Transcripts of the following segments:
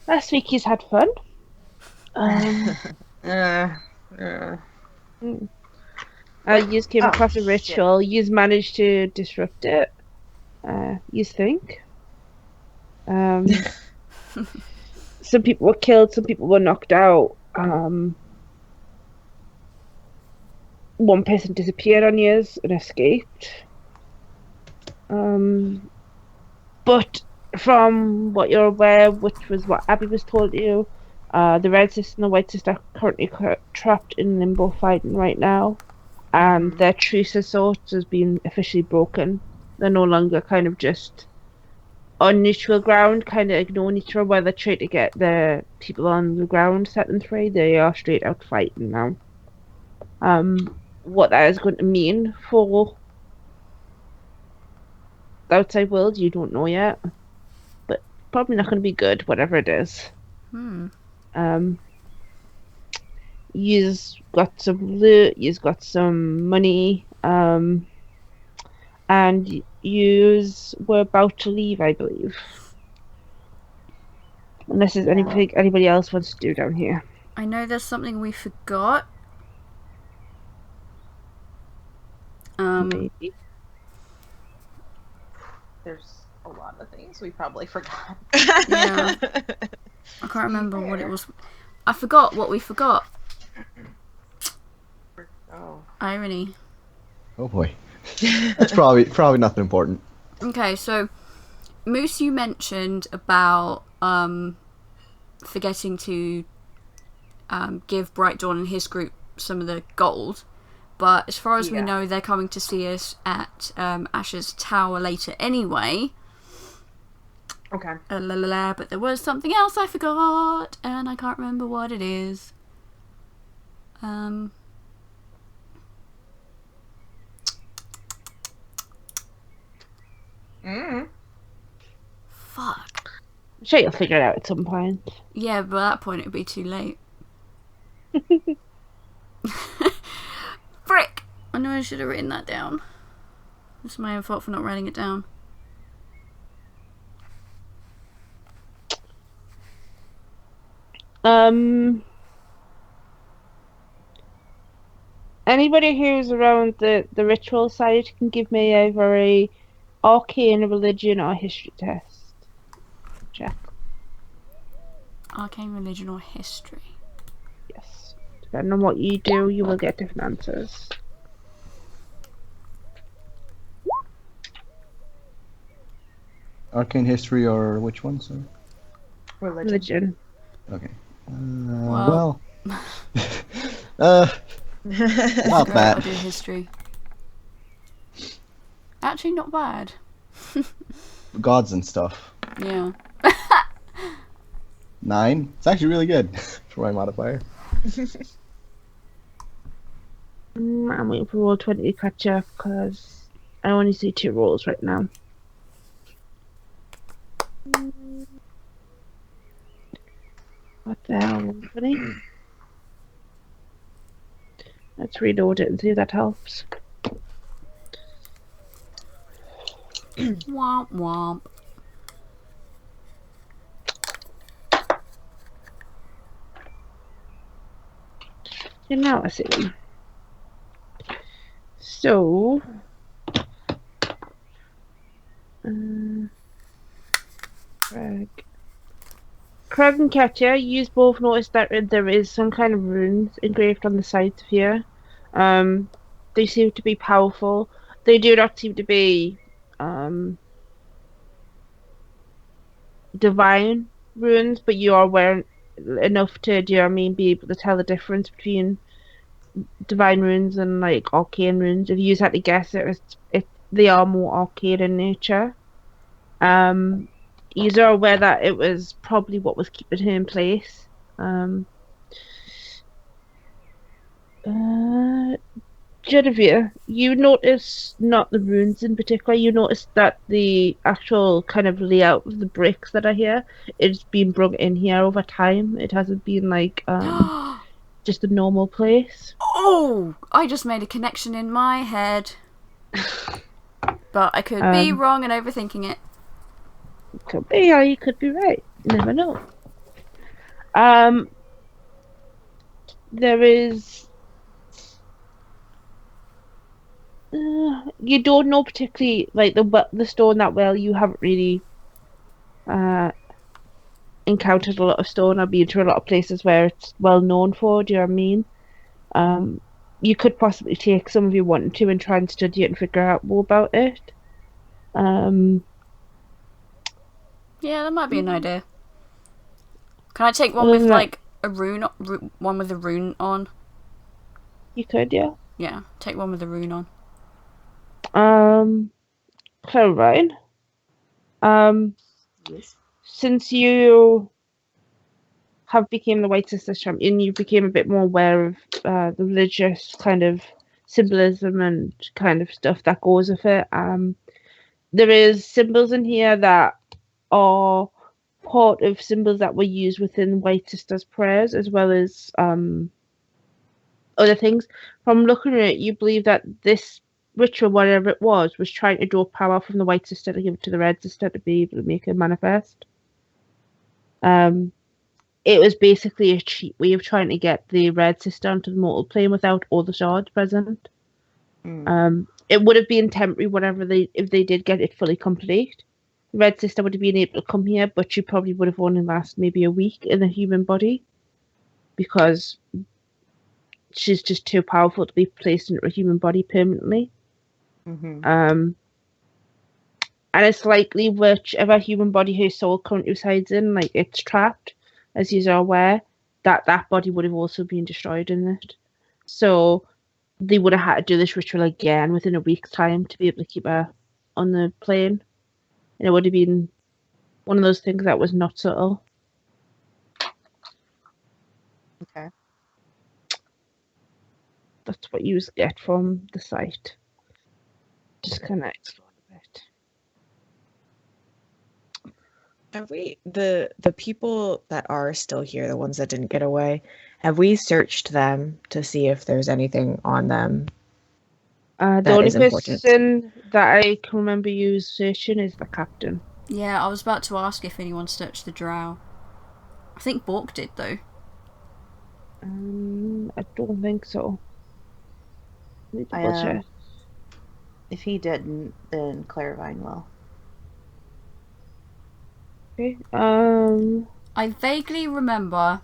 Last week he's had fun. You came across a ritual. You managed to disrupt it. You think? Some people were killed. Some people were knocked out. One person disappeared on yours and escaped. But from what you're aware, which was what Abby was told you, the Red Sister and the White Sister are currently trapped in limbo fighting right now, and their truce of sorts has been officially broken. They're no longer kind of just on neutral ground, kind of ignoring each other while they're trying to get the people on the ground set them free. They are straight out fighting now. What that is going to mean for the outside world, you don't know yet. But probably not going to be good, whatever it is. You've got some loot, you've got some money, and yous were about to leave, I believe. Unless there's anything anybody else wants to do down here. I know there's something we forgot. Maybe. There's a lot of things we probably forgot. Yeah. I can't remember what it was. I forgot what we forgot. Oh. Irony. Oh boy. That's probably nothing important. Okay, so Moose, you mentioned about forgetting to give Bright Dawn and his group some of the gold, but as far as we know, they're coming to see us at Asha's tower later anyway. Okay. But there was something else I forgot, and I can't remember what it is. Fuck. I'm sure you'll figure it out at some point. Yeah, but at that point it would be too late. Frick! I know I should have written that down. It's my own fault for not writing it down. Anybody who's around the ritual side can give me either a arcane, religion, or history test. Check. Arcane, religion, or history? Yes. Depending on what you do, you will get different answers. Arcane history or which one, sorry? Religion. Okay. Well. Not I'll bad. do history. Actually, not bad. Gods and stuff. Yeah. 9. It's actually really good for my modifier. I'm waiting for roll 20 to catch up because I only see 2 rolls right now. What the hell? 20? Let's reload it and see if that helps. Womp womp. And now I see. So, Krag and Katya, you both noticed that there is some kind of runes engraved on the sides here. They seem to be powerful. They do not seem to be divine runes, but you are aware enough to, do you know what I mean, be able to tell the difference between divine runes and like arcane runes. If you had to guess they are more arcane in nature. You are aware that it was probably what was keeping her in place. Jennavyr, you notice not the runes in particular, you notice that the actual kind of layout of the bricks that are here, it's been brought in here over time. It hasn't been like just a normal place. Oh! I just made a connection in my head. But I could be wrong and overthinking it. Could be, or you could be right. You never know. Um, there is. You don't know particularly like the stone that well. You haven't really uh encountered a lot of stone or been to a lot of places where it's well known for. Do you know what I mean? Um, you could possibly take some if you wanted to and try and study it and figure out more about it. Um, Yeah, that might be an idea. Can I take one other with than that, like a one with a rune on? you could, yeah. Yeah, take one with a rune on. Claravine. Um, Yes. since you have become the White Sisters champion, you became a bit more aware of the religious kind of symbolism and kind of stuff that goes with it. There is symbols in here that are part of symbols that were used within White Sisters prayers, as well as other things. From looking at it, you believe that this ritual, whatever it was trying to draw power from the White Sister to give it to the Red Sister to be able to make it manifest. It was basically a cheap way of trying to get the Red Sister onto the mortal plane without all the shards present. It would have been temporary, whatever if they did get it fully complete. The Red Sister would have been able to come here, but she probably would have only lasted maybe a week in a human body because she's just too powerful to be placed into a human body permanently. And it's likely whichever human body her soul currently resides in, like it's trapped, as you are aware, that body would have also been destroyed in it. So they would have had to do this ritual again within a week's time to be able to keep her on the plane. And it would have been one of those things that was not subtle. Okay. That's what you get from the site. Just kind of explore a bit. Have we the people that are still here, the ones that didn't get away, have we searched them to see if there's anything on them? The That only is important. person that I can remember you searching is the captain. Yeah, I was about to ask if anyone searched the drow. I think Bork did, though. I don't think so. Let me double check. If he didn't, then Claravine will. Okay. I vaguely remember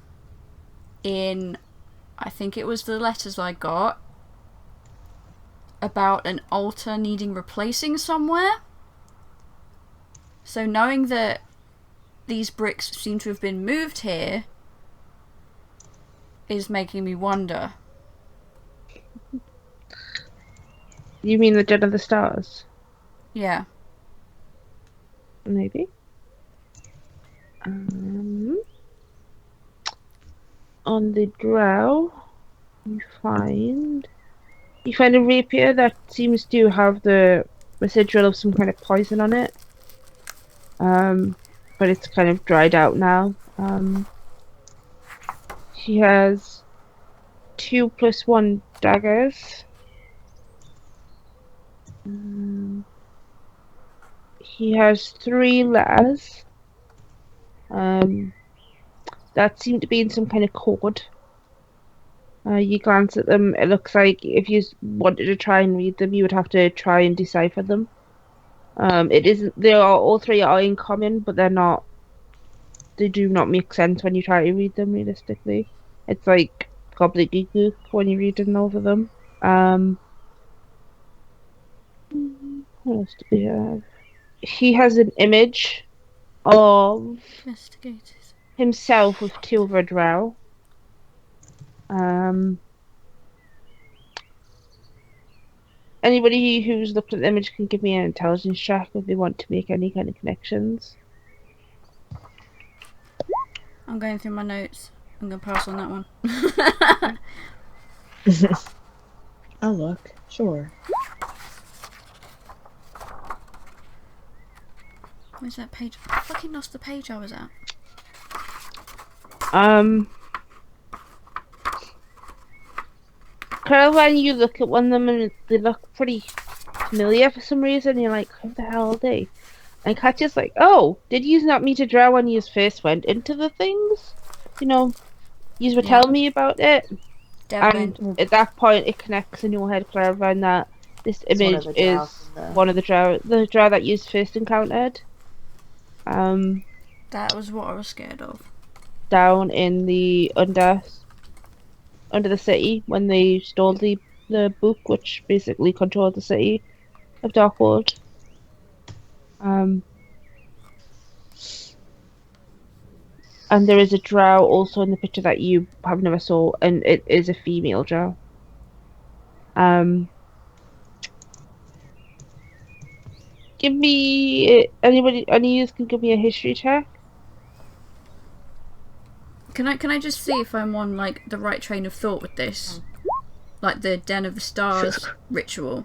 I think it was the letters I got, about an altar needing replacing somewhere. So knowing that these bricks seem to have been moved here is making me wonder. You mean the Den of the Stars? Yeah. Maybe. On the drow, you find a rapier that seems to have the residual of some kind of poison on it. But it's kind of dried out now. He has 2+1 daggers. He has 3 letters. That seem to be in some kind of code. You glance at them, it looks like if you wanted to try and read them, you would have to try and decipher them. It isn't. All 3 are in common, but they're not. They do not make sense when you try to read them realistically. It's like gobbledygook when you're reading over them. What else do we have? He has an image of Investigators. himself with 2 other drow. Anybody who's looked at the image can give me an intelligence check if they want to make any kind of connections. I'm going through my notes. I'm going to pass on that one. I'll look. Sure. Where's that page? I fucking lost the page I was at. Caroline, you look at one of them and they look pretty familiar for some reason. You're like, who the hell are they? And Katya's like, oh, did you not meet a drow when you first went into the things? you were Yeah. telling me about it, Delve in. and at that point it connects in your head, Claravine, that this It's one of image the drow is from the- one of the drow that you first encountered. That was what I was scared of. Down in the under the city when they stole the book, which basically controlled the city of Darkwold. And there is a drow also in the picture that you have never saw, and it is a female drow. Give me anybody. Any of you can give me a history check. Can I just see if I'm on like the right train of thought with this? Like the Den of the Stars ritual.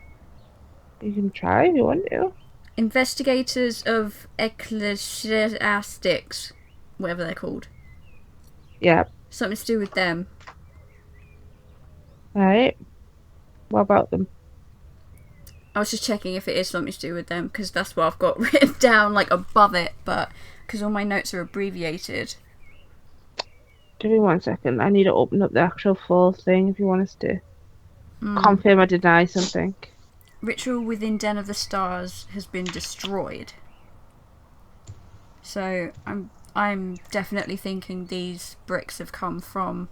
You can try if you want to. Investigators of ecclesiastics, whatever they're called. Yeah. Something to do with them. Right. What about them? I was just checking if it is something to do with them, because that's what I've got written down, like above it, but because all my notes are abbreviated. Give me 1 second. I need to open up the actual full thing if you want us to confirm or deny something. Ritual within Den of the Stars has been destroyed. So I'm definitely thinking these bricks have come from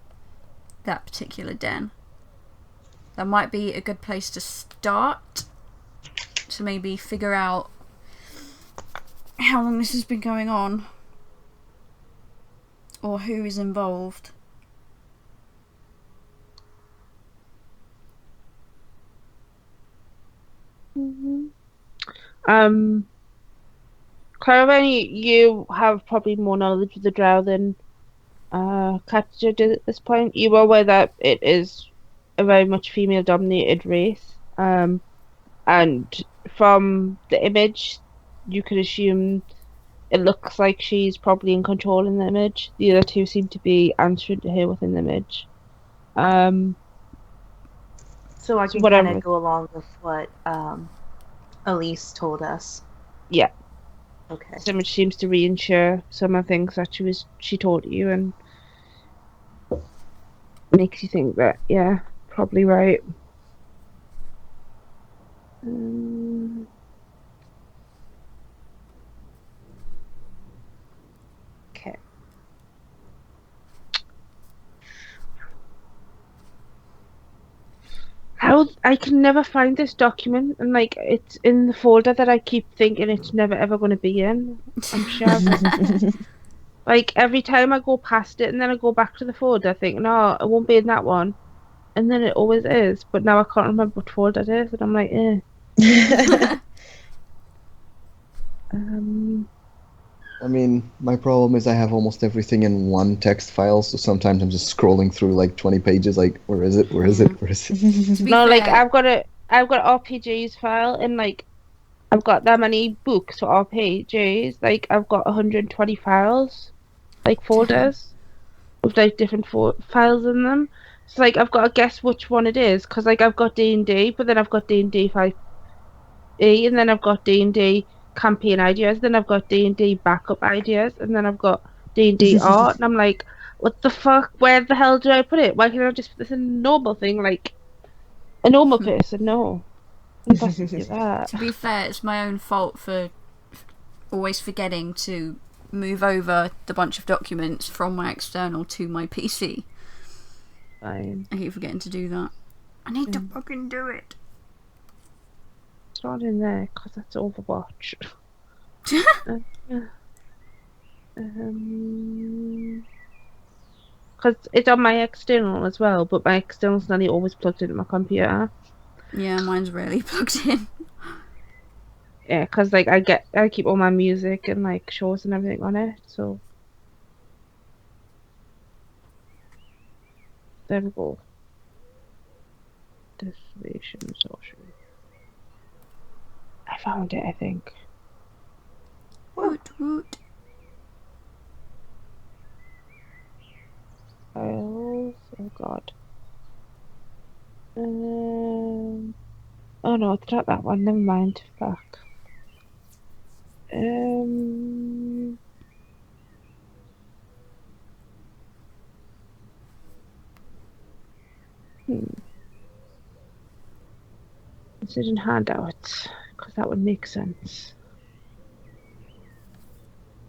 that particular den. That might be a good place to start, to maybe figure out how long this has been going on, or who is involved. Claravine, you have probably more knowledge of the drow than Katya did at this point. You are aware that it is a very much female-dominated race. And from the image, you could assume it looks like she's probably in control in the image. The other two seem to be answering to her within the image. So I can kind whatever. of go along with what Elise told us. Yeah. Okay. This image seems to reinsure some of the things that she told you, and makes you think that, yeah, probably right. Okay. How I can never find this document, and like it's in the folder that I keep thinking it's never ever going to be in. I'm sure. Like every time I go past it, and then I go back to the folder, I think, no, it won't be in that one, and then it always is. But now I can't remember what folder it is, and I'm like, eh. I mean, my problem is I have almost everything in one text file, so sometimes I'm just scrolling through like 20 pages, like, where is it? Where is it? Where is it? To be No, fair, like I've got RPGs file, and like I've got that many books for RPGs. Like I've got 120 files, like folders, with like different files in them. So like I've got to guess which one it is, because like I've got D&D, but then I've got D&D 5e, and then I've got D&D campaign ideas, then I've got D&D backup ideas, and then I've got D&D art, and I'm like, what the fuck? Where the hell do I put it? Why can't I just put this in a normal thing, like a normal person? No, it doesn't do that. to be fair, it's my own fault for always forgetting to move over the bunch of documents from my external to my PC. Fine. I keep forgetting to do that. I need to fucking do it. It's not in there because that's Overwatch. Because it's on my external as well, but my external's not always plugged into my computer. Yeah, mine's rarely plugged in. Yeah, because like I keep all my music and like shows and everything on it, so there we go. Distillation sorcery. I found it, I think. Woot woot. Files. Oh god. Oh no, it's not that one. Never mind. Fuck. Decision handouts, because that would make sense.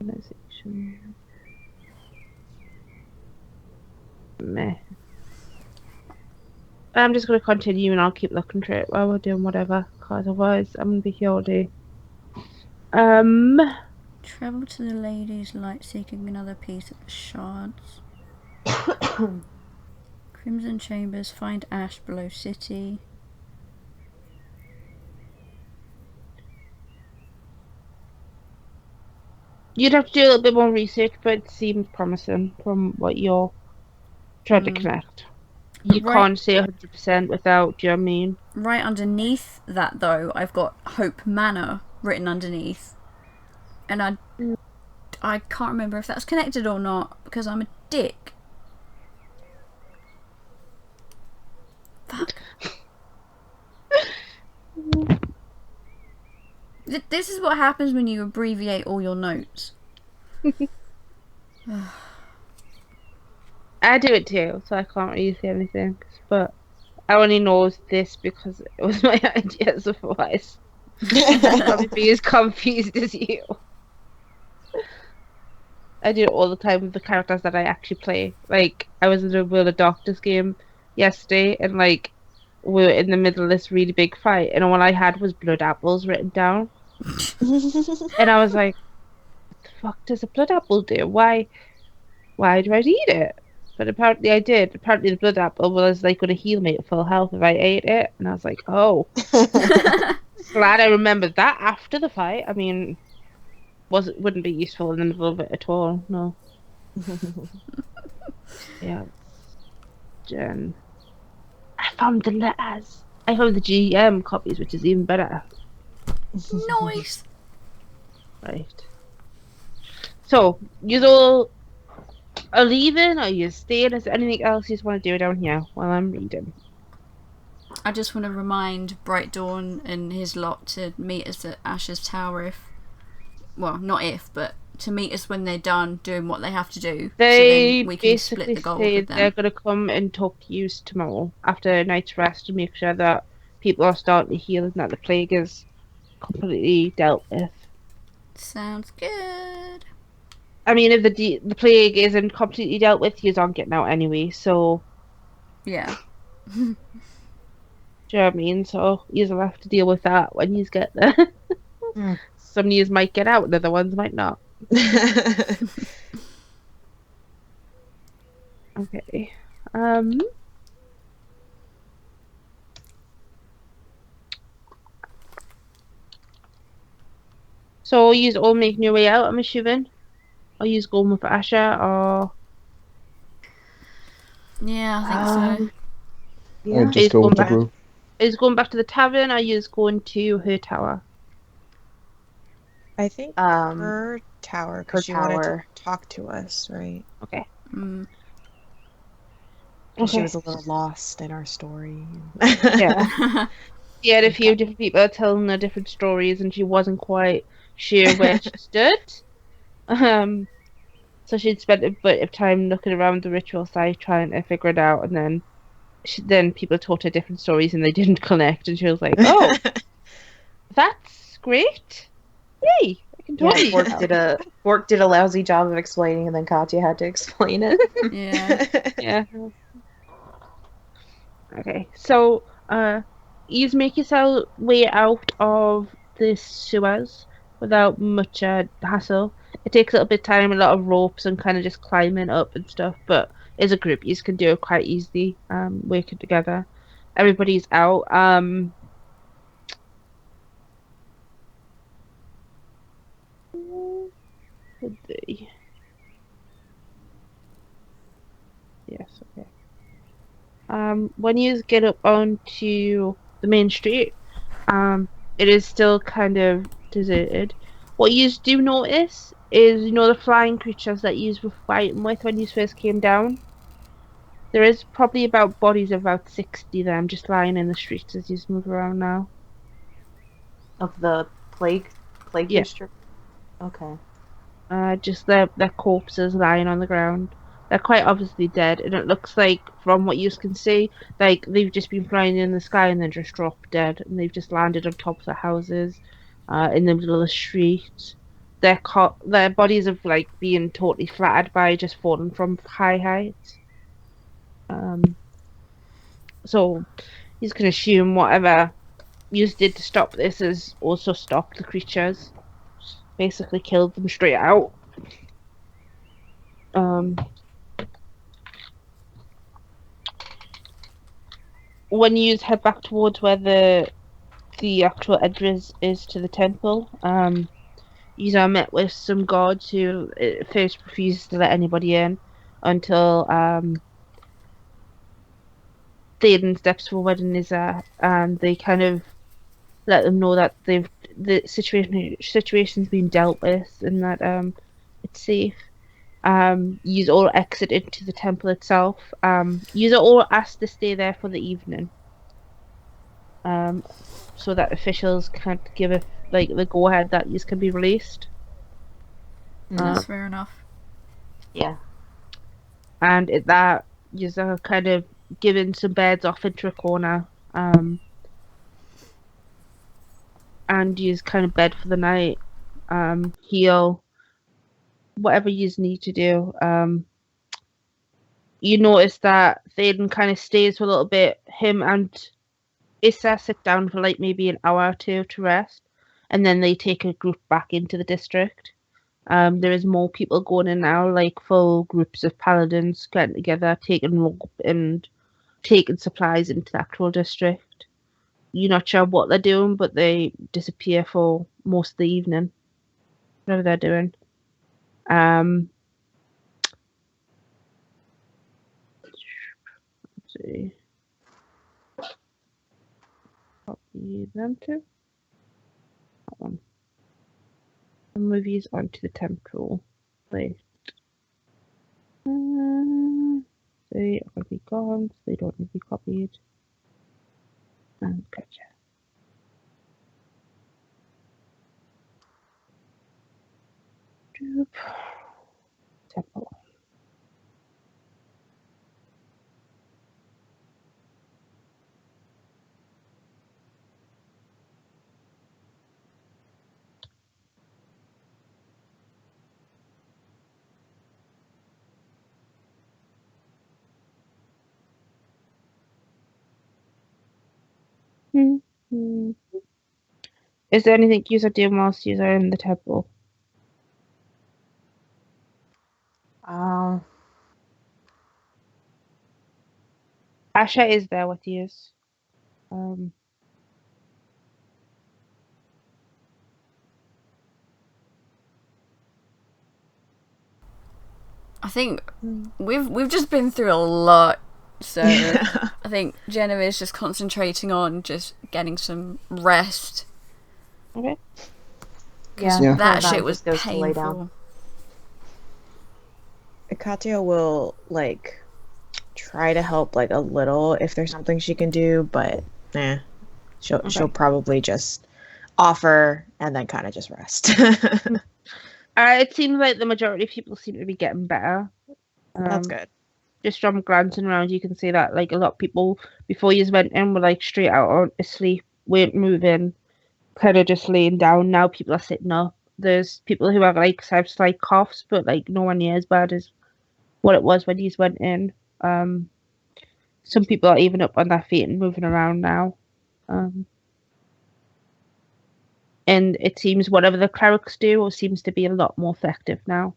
Organization. Meh. I'm just going to continue and I'll keep looking through it while we're doing whatever, because otherwise I'm going to be here all day. Travel to the lady's light, seeking another piece of the shards. Crimson Chambers, find Ash below city. You'd have to do a little bit more research, but it seems promising from what you're trying to connect. You can't say 100% without, do you know what I mean? Right underneath that, though, I've got Hope Manor written underneath. And I can't remember if that's connected or not, because I'm a dick. Fuck. This is what happens when you abbreviate all your notes. I do it too, so I can't really say anything. But I only know this because it was my ideas otherwise. I'd probably be as confused as you. I do it all the time with the characters that I actually play. Like, I was in a World of Darkness game yesterday, and like, we were in the middle of this really big fight, and all I had was blood apples written down. And I was like, what the fuck does a blood apple do? Why do I eat it? But apparently I did. Apparently the blood apple was like going to heal me at full health if I ate it. And I was like, oh. Glad I remembered that after the fight. I mean, wouldn't be useful in the middle of it at all. No. Yeah. Jen. I found the letters. I found the GM copies, which is even better. Nice. Right. So, you all are leaving, or you staying? Is there anything else you just want to do down here while I'm reading? I just want to remind Bright Dawn and his lot to meet us at Asha's Tower but to meet us when they're done doing what they have to do. They so then we can split the gold with them. They're going to come and talk to you tomorrow after a night's rest to make sure that people are starting to heal and that the plague is completely dealt with. Sounds good. I mean, if the plague isn't completely dealt with, you aren't getting out anyway, so... Yeah. Do you know what I mean? So, you'll have to deal with that when you get there. Some of you might get out, and other ones might not. Okay. So, you all making your way out, I'm assuming? Or you going with Asha, or... Yeah, I think so. Yeah. I'd just go with the group. Is going back to the tavern, or you going to her tower? I think her tower, because she wanted to talk to us, right? Okay. She was a little lost in our story. Yeah. She had a few different people telling her different stories, and she wasn't quite sure where she stood. So she'd spent a bit of time looking around the ritual site trying to figure it out, and then people told her different stories and they didn't connect, and she was like, "Oh, that's great! Yay! I can totally." Bork did a lousy job of explaining, and then Katya had to explain it. Yeah. Okay, so you make yourself way out of the sewers without much hassle. It takes a little bit of time, a lot of ropes and kind of just climbing up and stuff, but as a group you can do it quite easily, working together. Everybody's out. Yes, okay. When you get up onto the main street, it is still kind of deserted. What you do notice is, the flying creatures that you were fighting with when you first came down. There is probably bodies of about 60 of them just lying in the streets as you move around now. Of the plague district? Okay. Just their corpses lying on the ground. They're quite obviously dead, and it looks like, from what you can see, like they've just been flying in the sky and then just dropped dead, and they've just landed on top of the houses, in the middle of the street. Their bodies have like been totally flattered by just falling from high heights. Um, so you can assume whatever you did to stop this has also stopped the creatures. Basically killed them straight out. Um, when you head back towards where the actual entrance is to the temple, you are met with some guards who at first refuses to let anybody in until Theoden steps forward and is and they kind of let them know that the situation's been dealt with and that it's safe. You all exit into the temple itself. You are all asked to stay there for the evening. So that officials can't give the go ahead that you can be released. That's fair enough. Yeah. And that you are kind of giving some beds off into a corner. And you kind of bed for the night. Heal, whatever you need to do. You notice that Théoden kind of stays for a little bit. Him and Issa sit down for like maybe an hour or two to rest, and then they take a group back into the district. There is more people going in now, like full groups of paladins getting together, taking rope and taking supplies into the actual district. You're not sure what they're doing, but they disappear for most of the evening. Whatever they're doing. Let's see. Copy them too. That one. And move these onto the temporal place. They are going to be gone, so they don't need to be copied. And Katya. Doop. Temple. Mm-hmm. Is there anything you are doing whilst you are in the temple? Um, Asha is there with you. Um, I think we've just been through a lot, so I think Jennavyr is just concentrating on just getting some rest. okay. yeah. That Claravine shit was just goes to lay down. painful. Katya will like try to help like a little if there's something she can do, but she'll probably just offer and then kind of just rest. It seems like the majority of people seem to be getting better. That's good. Just from glancing around, you can see that like a lot of people before you went in were like straight out on asleep, weren't moving, kind of just laying down. Now people are sitting up. There's people who have like slight coughs, but like nowhere near as bad as what it was when you went in. Some people are even up on their feet and moving around now. And it seems whatever the clerics do seems to be a lot more effective now.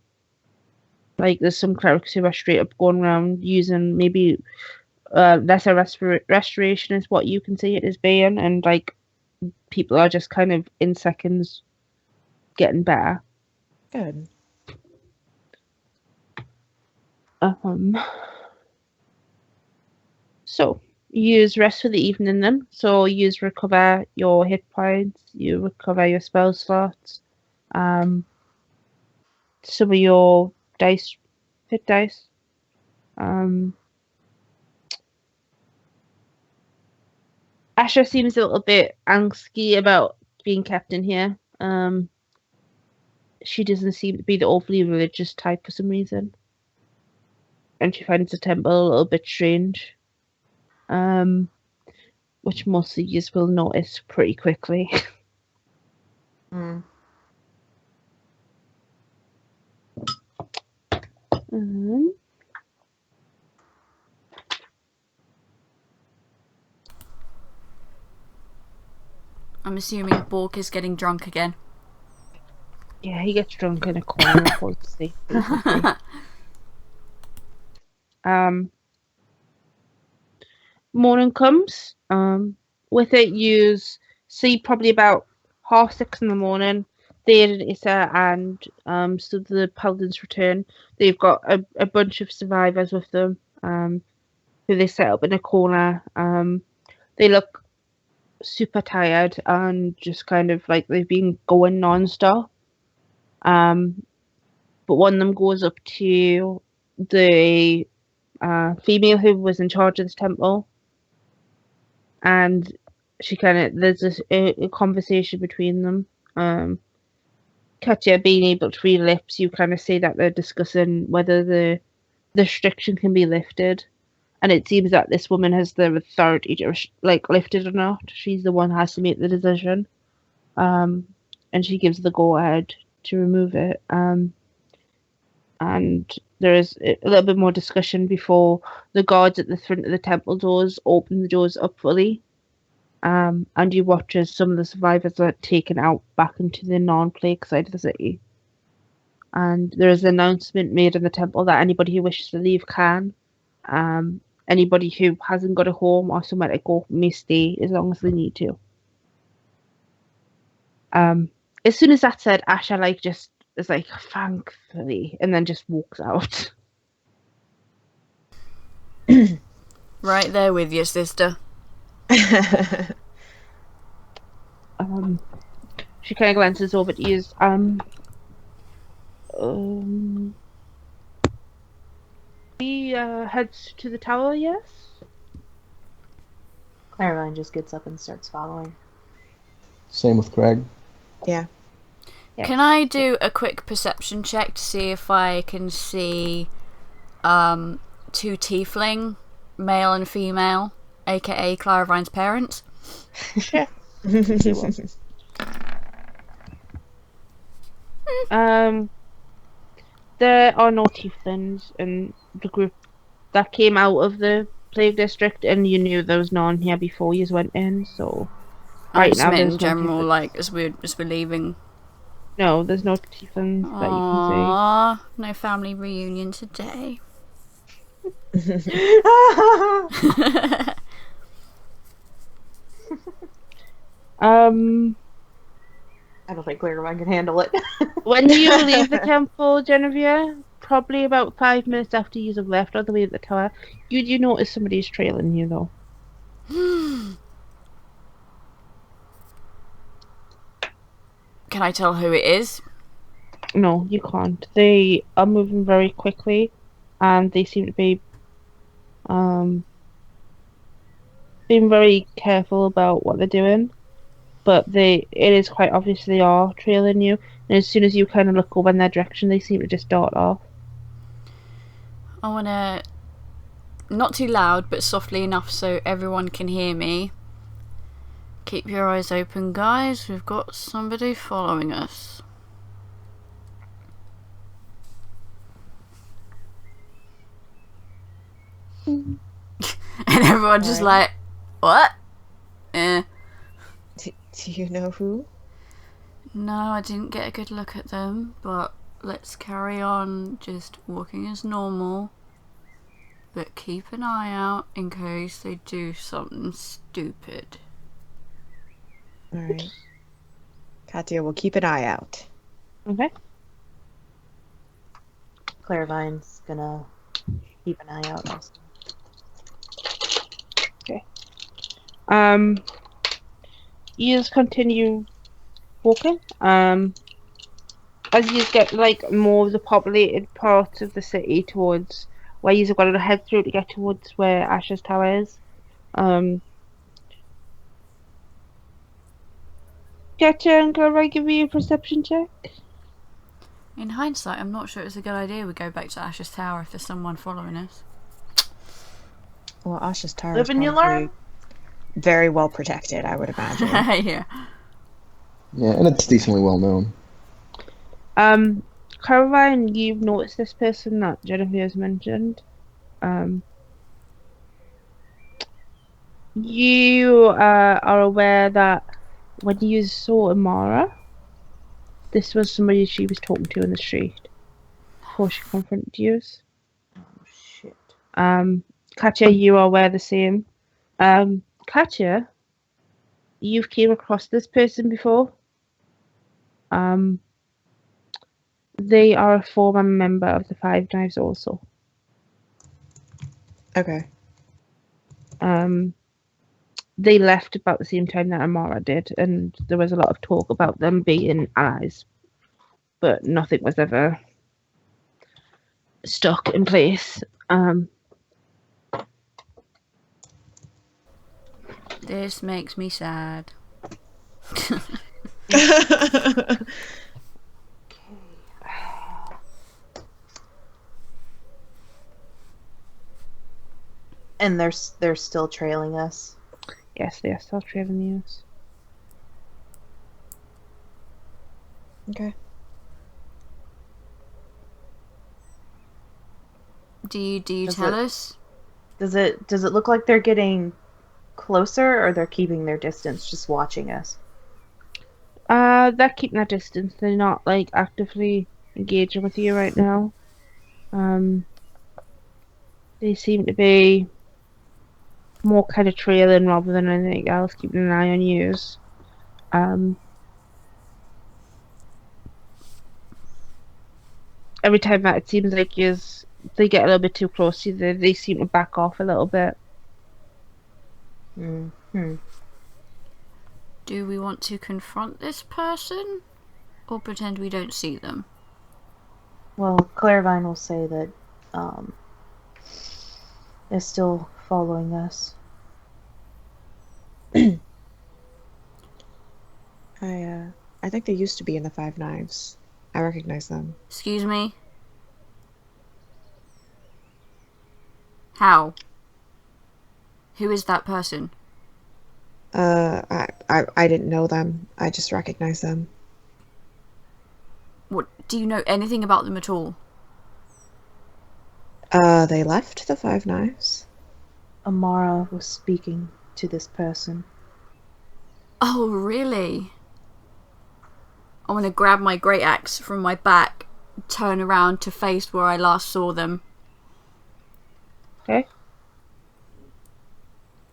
Like there's some clerics who are straight up going around using maybe lesser restoration is what you can see it as being, and like people are just kind of in seconds getting better. Good. So use rest for the evening then. So use recover your hit points, you recover your spell slots, some of your hit dice. Asha seems a little bit angsty about being kept in here. She doesn't seem to be the overly religious type for some reason. and she finds the temple a little bit strange. Which most of you will notice pretty quickly. Mm. Um, I'm assuming Bork is getting drunk again. yeah, he gets drunk in a corner and falls asleep. Basically. Morning comes. With it, you see probably about 6:30 in the morning. Thea, Issa, and so the paladins return. They've got a bunch of survivors with them. Who they set up in a corner. They look super tired and just kind of like they've been going non-stop. But one of them goes up to the female who was in charge of this temple, and she kind of there's a conversation between them. Katya being able to read lips, you kind of see that they're discussing whether the restriction can be lifted, and it seems that this woman has the authority to like lift it or not. She's the one who has to make the decision, and she gives the go ahead to remove it. And there is a little bit more discussion before the guards at the front of the temple doors open the doors up fully. And you watch as some of the survivors are taken out back into the non-plague side of the city. And there is an announcement made in the temple that anybody who wishes to leave can. Anybody who hasn't got a home or somewhere to go may stay as long as they need to. As soon as that's said, Asha just is like, thankfully, and then just walks out. Right there with you, sister. She kind of glances over to you. He heads to the tower, yes? Claravine just gets up and starts following. Same with Krag. Yeah. Yes. Can I do a quick perception check to see if I can see two tiefling, male and female, aka Claravine's parents? Sure. There are no tieflings in the group that came out of the plague district, and you knew there was none here before you went in. So I right just now meant there's in no general, tieflings. like as we're leaving. No, there's no tieflings that you can Aww, no family reunion today. see. I don't think Claravine can handle it. When you leave the temple, Jennavyr, probably about 5 minutes after you have left on the way to the tower, you do notice somebody's trailing you, though. Can I tell who it is? No, you can't. They are moving very quickly, and they seem to be being very careful about what they're doing. But it is quite obvious they are trailing you, and as soon as you kind of look over in their direction, they seem to just dart off. I wanna, not too loud, but softly enough so everyone can hear me. Keep your eyes open, guys. We've got somebody following us. And everyone's just like, what? Eh. Do you know who? No, I didn't get a good look at them, but let's carry on just walking as normal. But keep an eye out in case they do something stupid. Alright. Katya will keep an eye out. Okay. Claravine's gonna keep an eye out also. You just continue walking. As you get like more of the populated parts of the city towards where you've got to head through to get towards where Asha's tower is. Katya, and can I give you a perception check? In hindsight, I'm not sure it's a good idea we go back to Asha's tower if there's someone following us. Well, Asha's tower Live is and you probably learn. very well protected, I would imagine. Yeah. Yeah, and it's decently well known. Claravine, you've noticed this person that Jennavyr has mentioned. You are aware that when you saw Amara, this was somebody she was talking to in the street before she confronted you. Oh, shit. Katya, you are aware the same. Katya, you've came across this person before. They are a former member of the Five Knives also. Okay. They left about the same time that Amara did, and there was a lot of talk about them being allies, but nothing was ever stuck in place. This makes me sad. And they're still trailing us. Yes, they are still trailing you. Okay. Do you Does tell it- us? Does it look like they're getting closer, or they're keeping their distance, just watching us? They're keeping their distance. They're not like actively engaging with you right now. They seem to be more kind of trailing rather than anything else, keeping an eye on you. Every time that it seems like they get a little bit too close to you, they seem to back off a little bit. Hmm. Do we want to confront this person, or pretend we don't see them? Well, Claravine will say that they're still following us. I think they used to be in the Five Knives. I recognize them. Excuse me? How? Who is that person? I didn't know them. I just recognize them. What? Do you know anything about them at all? They left the Five Knives. Amara was speaking to this person. Oh, really? I want to grab my great axe from my back, turn around to face where I last saw them. Okay.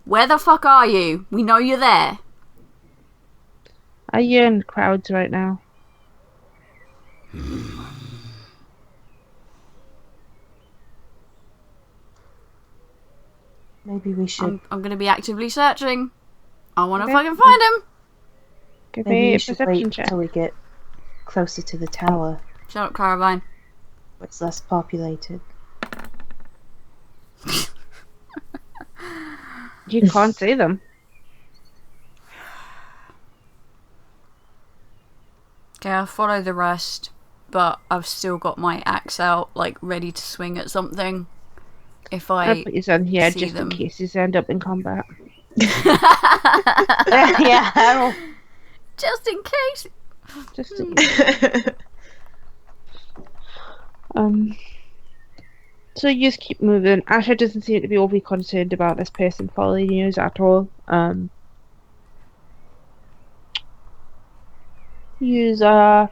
Where the fuck are you? We know you're there. Are you in crowds right now? Maybe we should. I'm gonna be actively searching. I want to Okay. fucking find him. Give Maybe me we a should perception wait check. until we get closer to the tower. Shut up, Claravine. It's less populated. You can't see them. Okay, I'll follow the rest, but I've still got my axe out, like, ready to swing at something. If I'll I put you on here see just them. in case you end up in combat. Yeah. Just in case. Just in case. So you just keep moving. Asha doesn't seem to be overly concerned about this person following you at all. You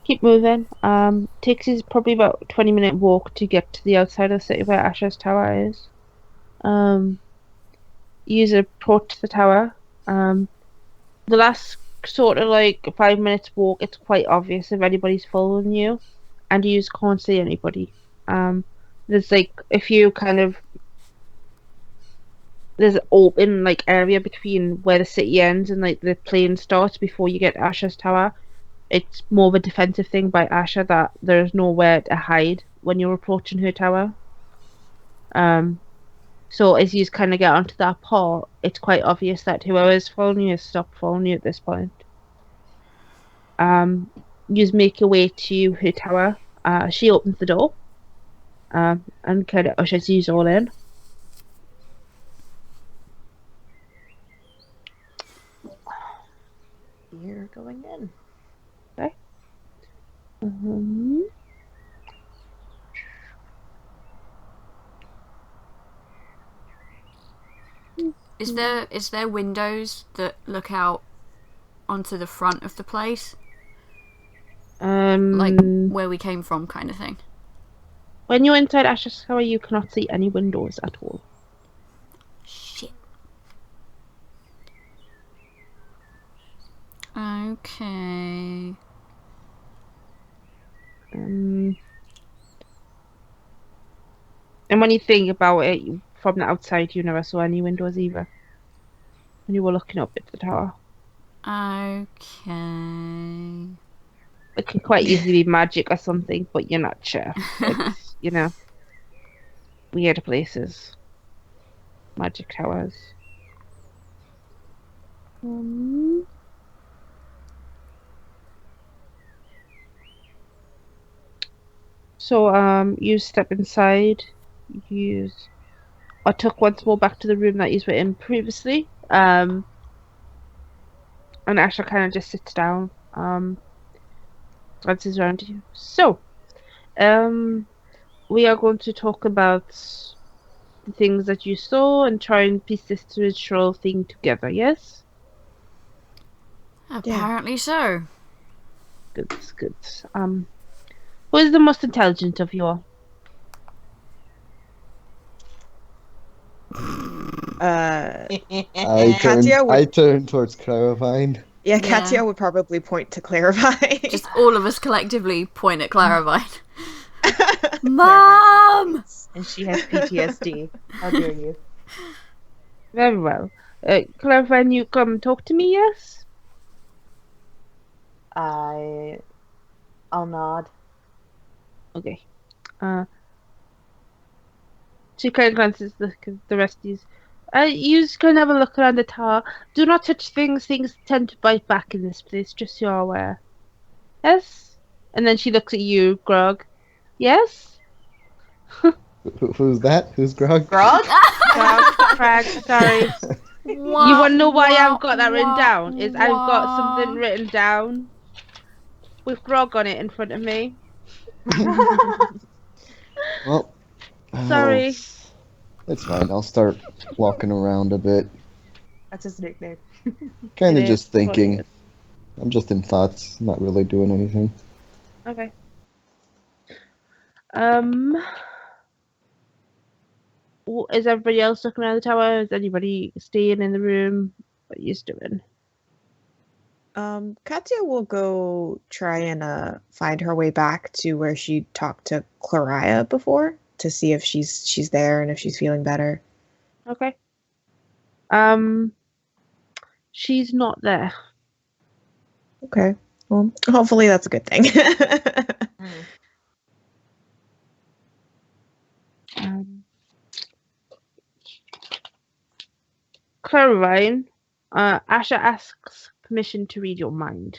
keep moving. Takes you probably about 20-minute walk to get to the outside of the city where Asha's tower is. You approach the tower. The last sort of like 5 minutes walk, it's quite obvious if anybody's following you, and you just can't see anybody. There's like a few kind of there's an open like area between where the city ends and like the plane starts before you get to Asha's tower. It's more of a defensive thing by Asha that there's nowhere to hide when you're approaching her tower. So as you kind of get onto that part, it's quite obvious that whoever's following you has stopped following you at this point. you make your way to her tower. She opens the door and kind of ushers you all in. You're going in. Okay. Is there windows that look out onto the front of the place? Like where we came from, kind of thing. When you're inside Asha's tower, you cannot see any windows at all. Shit. Okay. And when you think about it, from the outside, you never saw any windows either. When you were looking up at the tower. Okay. It could quite easily be magic or something, but you're not sure. It's, weird places. Magic towers. So, you step inside. I took once more back to the room that you were in previously. And Asha kind of just sits down. Glances around you. So, we are going to talk about the things that you saw and try and piece this spiritual thing together, yes? Apparently so. Good, good. Who is the most intelligent of you all? Katya would, I turn towards Claravine. yeah, Yeah. Katya would probably point to Claravine. Just all of us collectively point at Claravine. Mom! And she has PTSD. How dare you? Very well. Claravine, you come talk to me, yes? I'll nod. Okay. She kind of glances the rest of these. You just can have a look around the tower. Do not touch things. Things tend to bite back in this place, just so you're aware. Yes? And then she looks at you, Krag. Yes? Who's that? Who's Grog? Grog? Krag, sorry. You want to know why I've got that written down? Is I've got something written down with Grog on it in front of me. Well, Sorry. It's fine. I'll start walking around a bit. That's his nickname. Kind It of just is. thinking. I'm just in thoughts, not really doing anything. Okay. Is everybody else looking around the tower? Is anybody staying in the room? What are you doing? Katya will go try and find her way back to where she talked to Claria before to see if she's there and if she's feeling better. Okay. She's not there. Okay. Well, hopefully that's a good thing. Claravine, Asha asks permission to read your mind.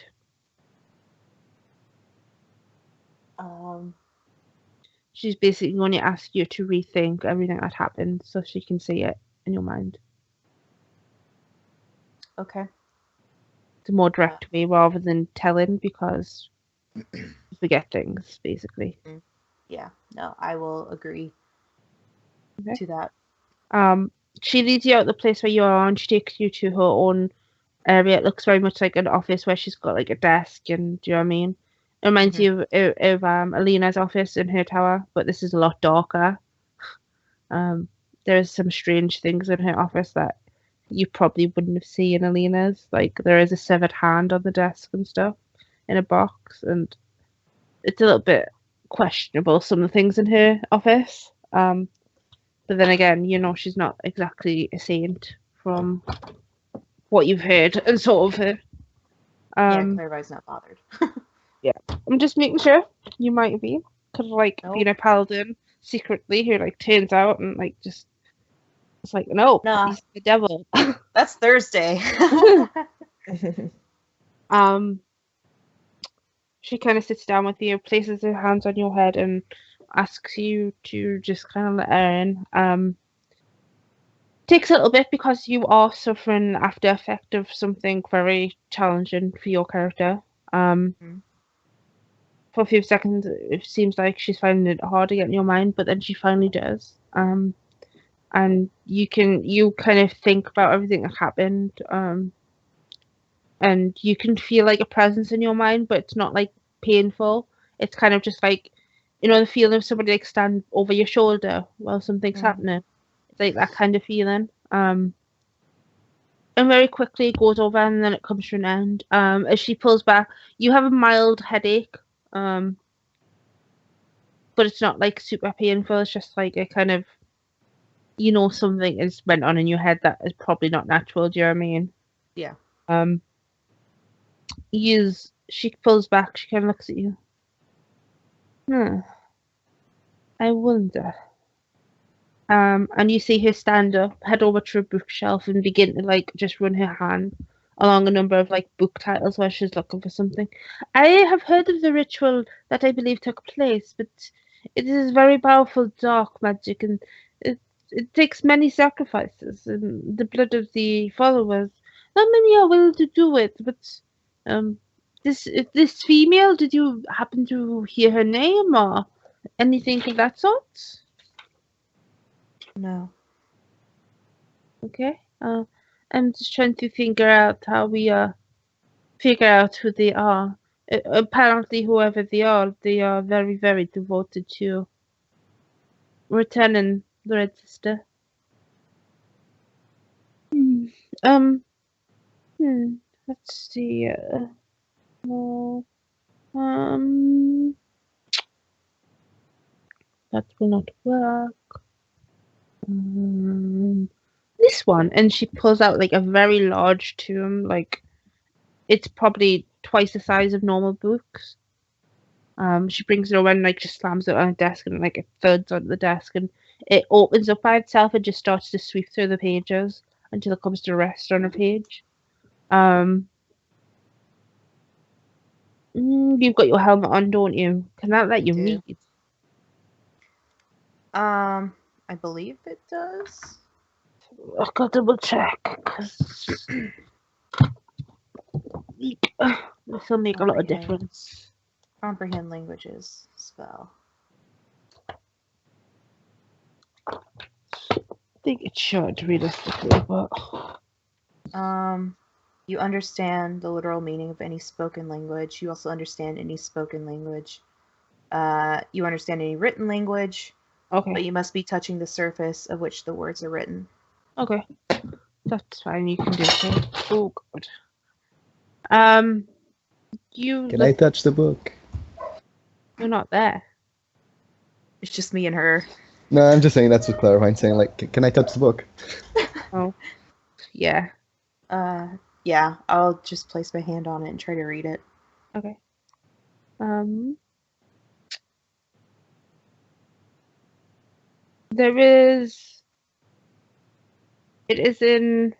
She's basically going to ask you to rethink everything that happened so she can see it in your mind. Okay. It's a more direct way rather than telling because you forget things, basically. Yeah. No, I will agree to that. She leads you out the place where you are and she takes you to her own area. It looks very much like an office where she's got like a desk and do you know what I mean? It reminds you of Aleena's office in her tower, but this is a lot darker. There's some strange things in her office that you probably wouldn't have seen in Aleena's. Like there is a severed hand on the desk and stuff in a box, and it's a little bit questionable some of the things in her office. But then again, she's not exactly a saint from what you've heard and sort of her. Claravine's not bothered. I'm just making sure you might be. Could have been a paladin secretly who turns out and just it's like no, he's the devil. That's Thursday. She kind of sits down with you, places her hands on your head, and asks you to just kind of let her in. Takes a little bit because you are suffering after effect of something very challenging for your character. Mhm. For a few seconds, it seems like she's finding it hard to get in your mind, but then she finally does. And you kind of think about everything that happened. And you can feel like a presence in your mind, but it's not like painful. It's kind of just like, the feeling of somebody like stand over your shoulder while something's Mm. happening. It's like that kind of feeling. And very quickly it goes over and then it comes to an end. As she pulls back, you have a mild headache. But it's not like super painful. It's just like a kind of, something is went on in your head that is probably not natural. Do you know what I mean? Yeah. Um, she pulls back. She kind of looks at you. I wonder. And you see her stand up, head over to a bookshelf, and begin to like just run her hand along a number of like book titles while she's looking for something. I have heard of the ritual that I believe took place, but it is very powerful dark magic, and it it takes many sacrifices and the blood of the followers. Not many are willing to do it, but um, this female, did you happen to hear her name or anything of that sort? No. Okay. I'm just trying to figure out how we figure out who they are. Apparently, whoever they are very, very devoted to returning the Red Sister. Hmm. Um. Hmm. Let's see. No. Um. That will not work. This one, and she pulls out like a very large tome. Like it's probably twice the size of normal books. She brings it over and like just slams it on a desk and like it thuds onto the desk and it opens up by itself and just starts to sweep through the pages until it comes to rest on a page. Um, you've got your helmet on, don't you? Can that let you do. read? I believe it does. I've got to double check because this will make a lot of Okay. difference. Comprehend languages spell. I think it should realistically, but You understand the literal meaning of any spoken language. You also understand any spoken language. You understand any written language, but okay, you must be touching the surface of which the words are written. okay, that's fine. You can do it. Oh god. Um, you Can I look. touch the book? You're not there. It's just me and her. No, I'm just saying that's what Claravine's saying. Like, can I touch the book? Oh, yeah. Yeah, I'll just place my hand on it and try to read it. Okay. Um, there is. It is in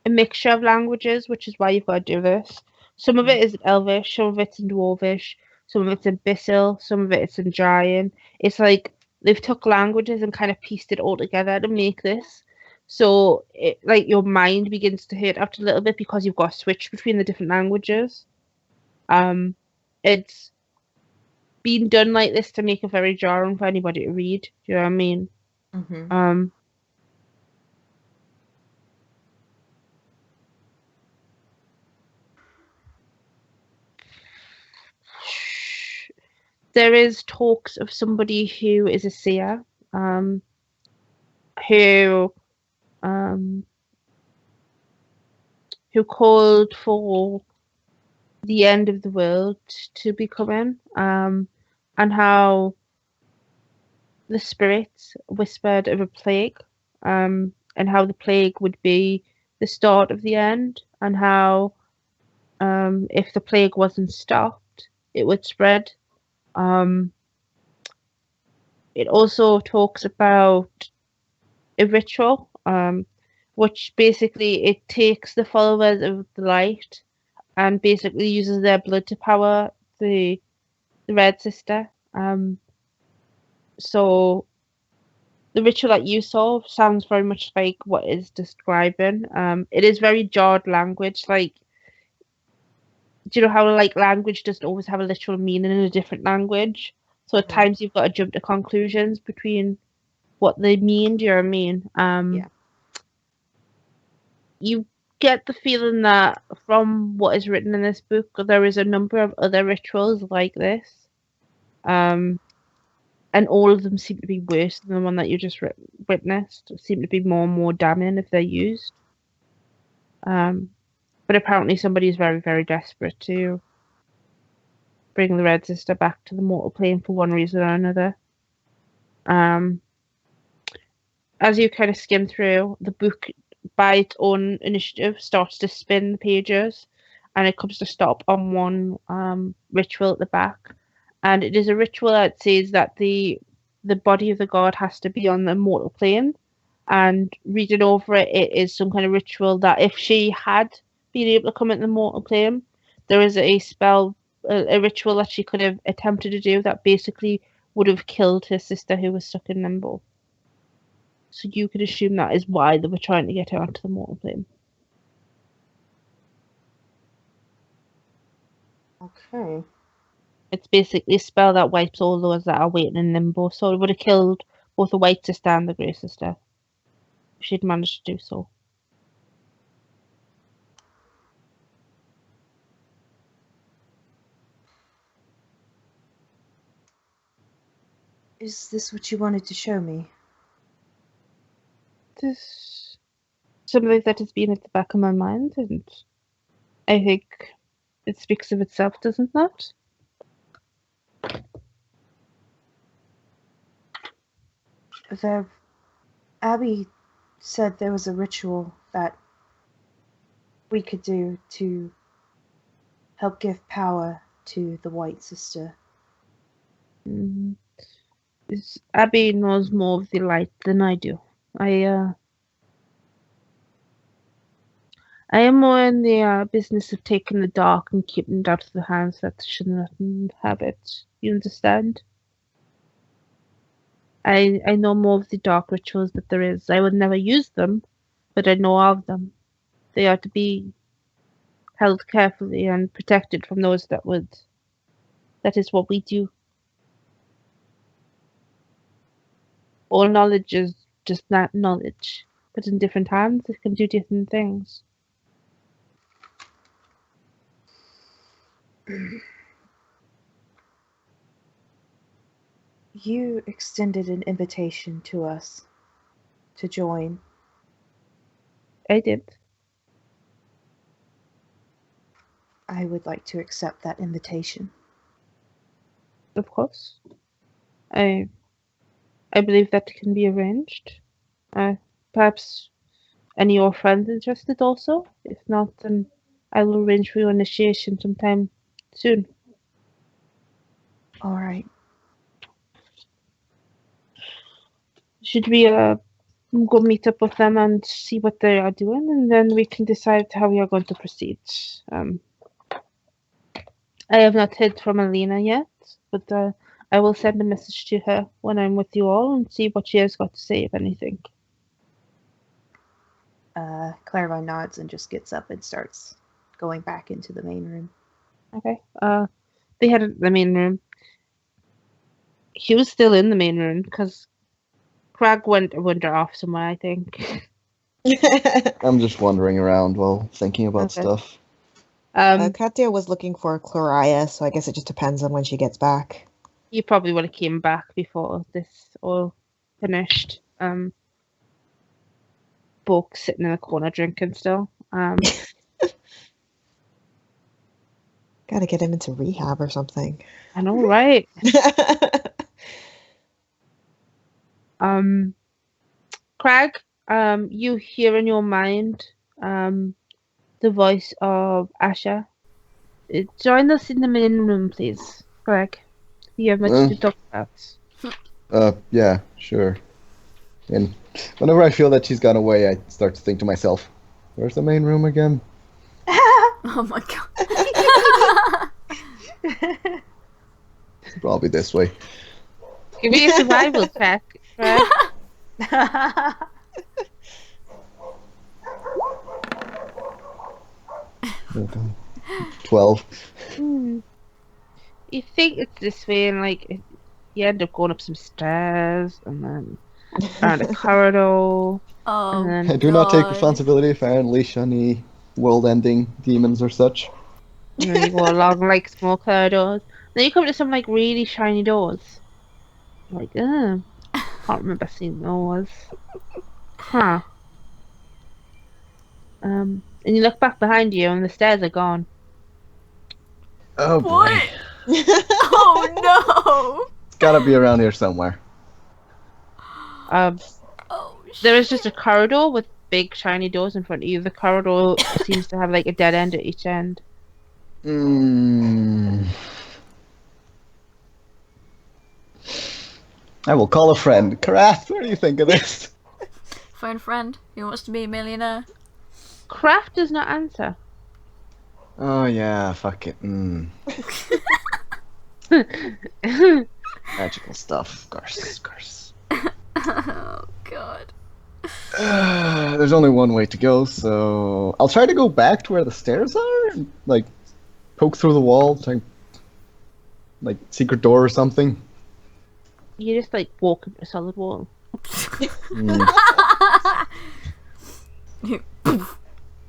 a mixture of languages, which is why you've got to do this. Some of it is in Elvish, some of it's in Dwarvish, some of it's in Byssal, some of it's in Giant. It's like they've took languages and kind of pieced it all together to make this. So, like your mind begins to hurt after a little bit because you've got to switch between the different languages. Um, it's been done like this to make it very jarring for anybody to read. Do you know what I mean? Mm-hmm. Um, there is talks of somebody who is a seer, who um, who called for the end of the world to be coming, and how the spirits whispered of a plague, and how the plague would be the start of the end, and how if the plague wasn't stopped, it would spread. Um, it also talks about a ritual, which basically it takes the followers of the light and basically uses their blood to power the Red Sister. So the ritual that you saw sounds very much like what it's describing. It is very jarred language. Like, do you know how like language doesn't always have a literal meaning in a different language? So at times you've got to jump to conclusions between what they mean. Do you know what I mean? Yeah. You get the feeling that from what is written in this book, there is a number of other rituals like this. And all of them seem to be worse than the one that you just witnessed. Seem to be more and more damning if they're used. But apparently somebody is very, very desperate to bring the Red Sister back to the mortal plane for one reason or another. As you kind of skim through, the book by its own initiative starts to spin the pages, and it comes to stop on one ritual at the back. And it is a ritual that says that the body of the god has to be on the mortal plane. And reading over it, it is some kind of ritual that if she had been able to come into the mortal plane, there is a spell, a ritual that she could have attempted to do that basically would have killed her sister who was stuck in limbo. So you could assume that is why they were trying to get her onto the mortal plane. Okay. It's basically a spell that wipes all those that are waiting in limbo. So it would have killed both the White Sister and the Grey Sister if she'd managed to do so. Is this what you wanted to show me? This something that has been at the back of my mind, and I think it speaks of itself, doesn't it? Abby said there was a ritual that we could do to help give power to the White Sister. Abby knows more of the light than I do. I am more in the business of taking the dark and keeping it out of the hands that should not have it. You understand? I know more of the dark rituals that there is. I would never use them, but I know of them. They are to be held carefully and protected from those that would. That is what we do. All knowledge is just that knowledge, but in different hands it can do different things. You extended an invitation to us to join. I did. I would like to accept that invitation. Of course. I believe that can be arranged. Perhaps any of your friends interested also? If not, then I will arrange for your initiation sometime soon. All right. Should we go meet up with them and see what they are doing, and then we can decide how we are going to proceed. I have not heard from Aleena yet, but I will send a message to her when I'm with you all and see what she has got to say, if anything. Claravine nods and just gets up and starts going back into the main room. Okay. They had the main room. He was still in the main room because Krag went off somewhere, I think. I'm just wandering around while thinking about stuff. Katya was looking for Claria, so I guess it just depends on when she gets back. You probably would have came back before this all finished. Bork sitting in the corner drinking still. Gotta get him into rehab or something. I know, right? Krag, you hear in your mind the voice of Asha. Join us in the main room, please, Krag. We have much to talk about. Yeah, sure. And whenever I feel that she's gone away, I start to think to myself, where's the main room again? Oh my god. It's probably this way. Give me a survival check, Krag. Okay. 12. Hmm. You think it's this way, and like you end up going up some stairs, and then around a corridor, and Oh, then I do not take God. responsibility if I unleash any world-ending demons or such. and then you go along like small corridors. Then you come to some like really shiny doors. Like, can't remember seeing those. Huh. And you look back behind you, and the stairs are gone. Oh boy. What? Oh, It's gotta be around here somewhere. Um, no. Oh, there is just a shit. corridor with big shiny doors in front of you. The corridor seems to have like a dead end at each end. Mm. I will call a friend. Karath, what do you think of this? Phone friend who wants to be a millionaire. Craft does not answer. Oh yeah, fuck it. Magical stuff, of course. Oh, God. There's only one way to go, so I'll try to go back to where the stairs are and like poke through the wall, try like secret door or something. You just like walk into a solid wall. Mm.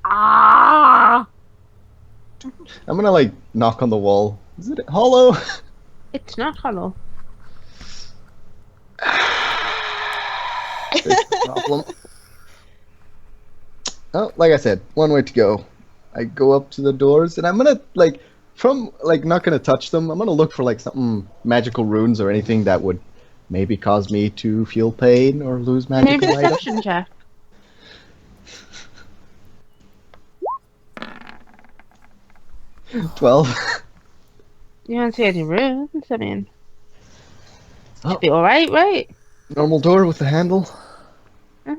Ah! I'm gonna like knock on the wall. Is it hollow? It's not hollow. There's the problem. Oh, like I said, one way to go. I go up to the doors and I'm gonna like not gonna touch them. I'm gonna look for like something magical runes or anything that would maybe cause me to feel pain or lose Maybe magical items. perception check. 12. You don't see any runes. I mean, Oh, should be all right, right? normal door with the handle. Mhm.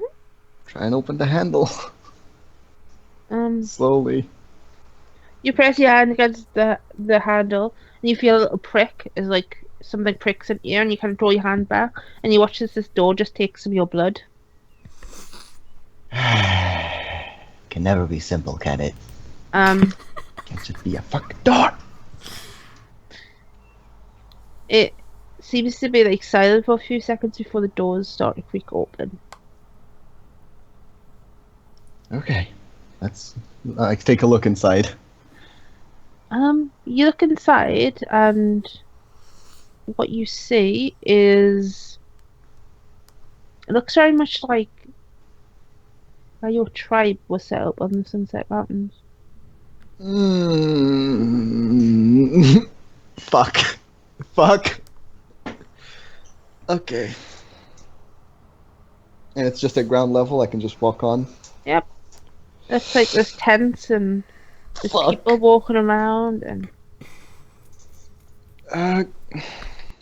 Try and open the handle slowly. You press your hand against the handle, and you feel a little prick as like something pricks in you, and you kind of draw your hand back, and you watch as this door just takes some of your blood. Can never be simple, can it? Um, Can't just be a fucking door. it seems to be like silent for a few seconds before the doors start to creak open. Okay, let's take a look inside. You look inside, and what you see is it looks very much like how your tribe was set up on the Sunset Mountains. Fuck. Okay. And it's just at ground level. I can just walk on. Yep. It's like there's tents and there's people walking around, and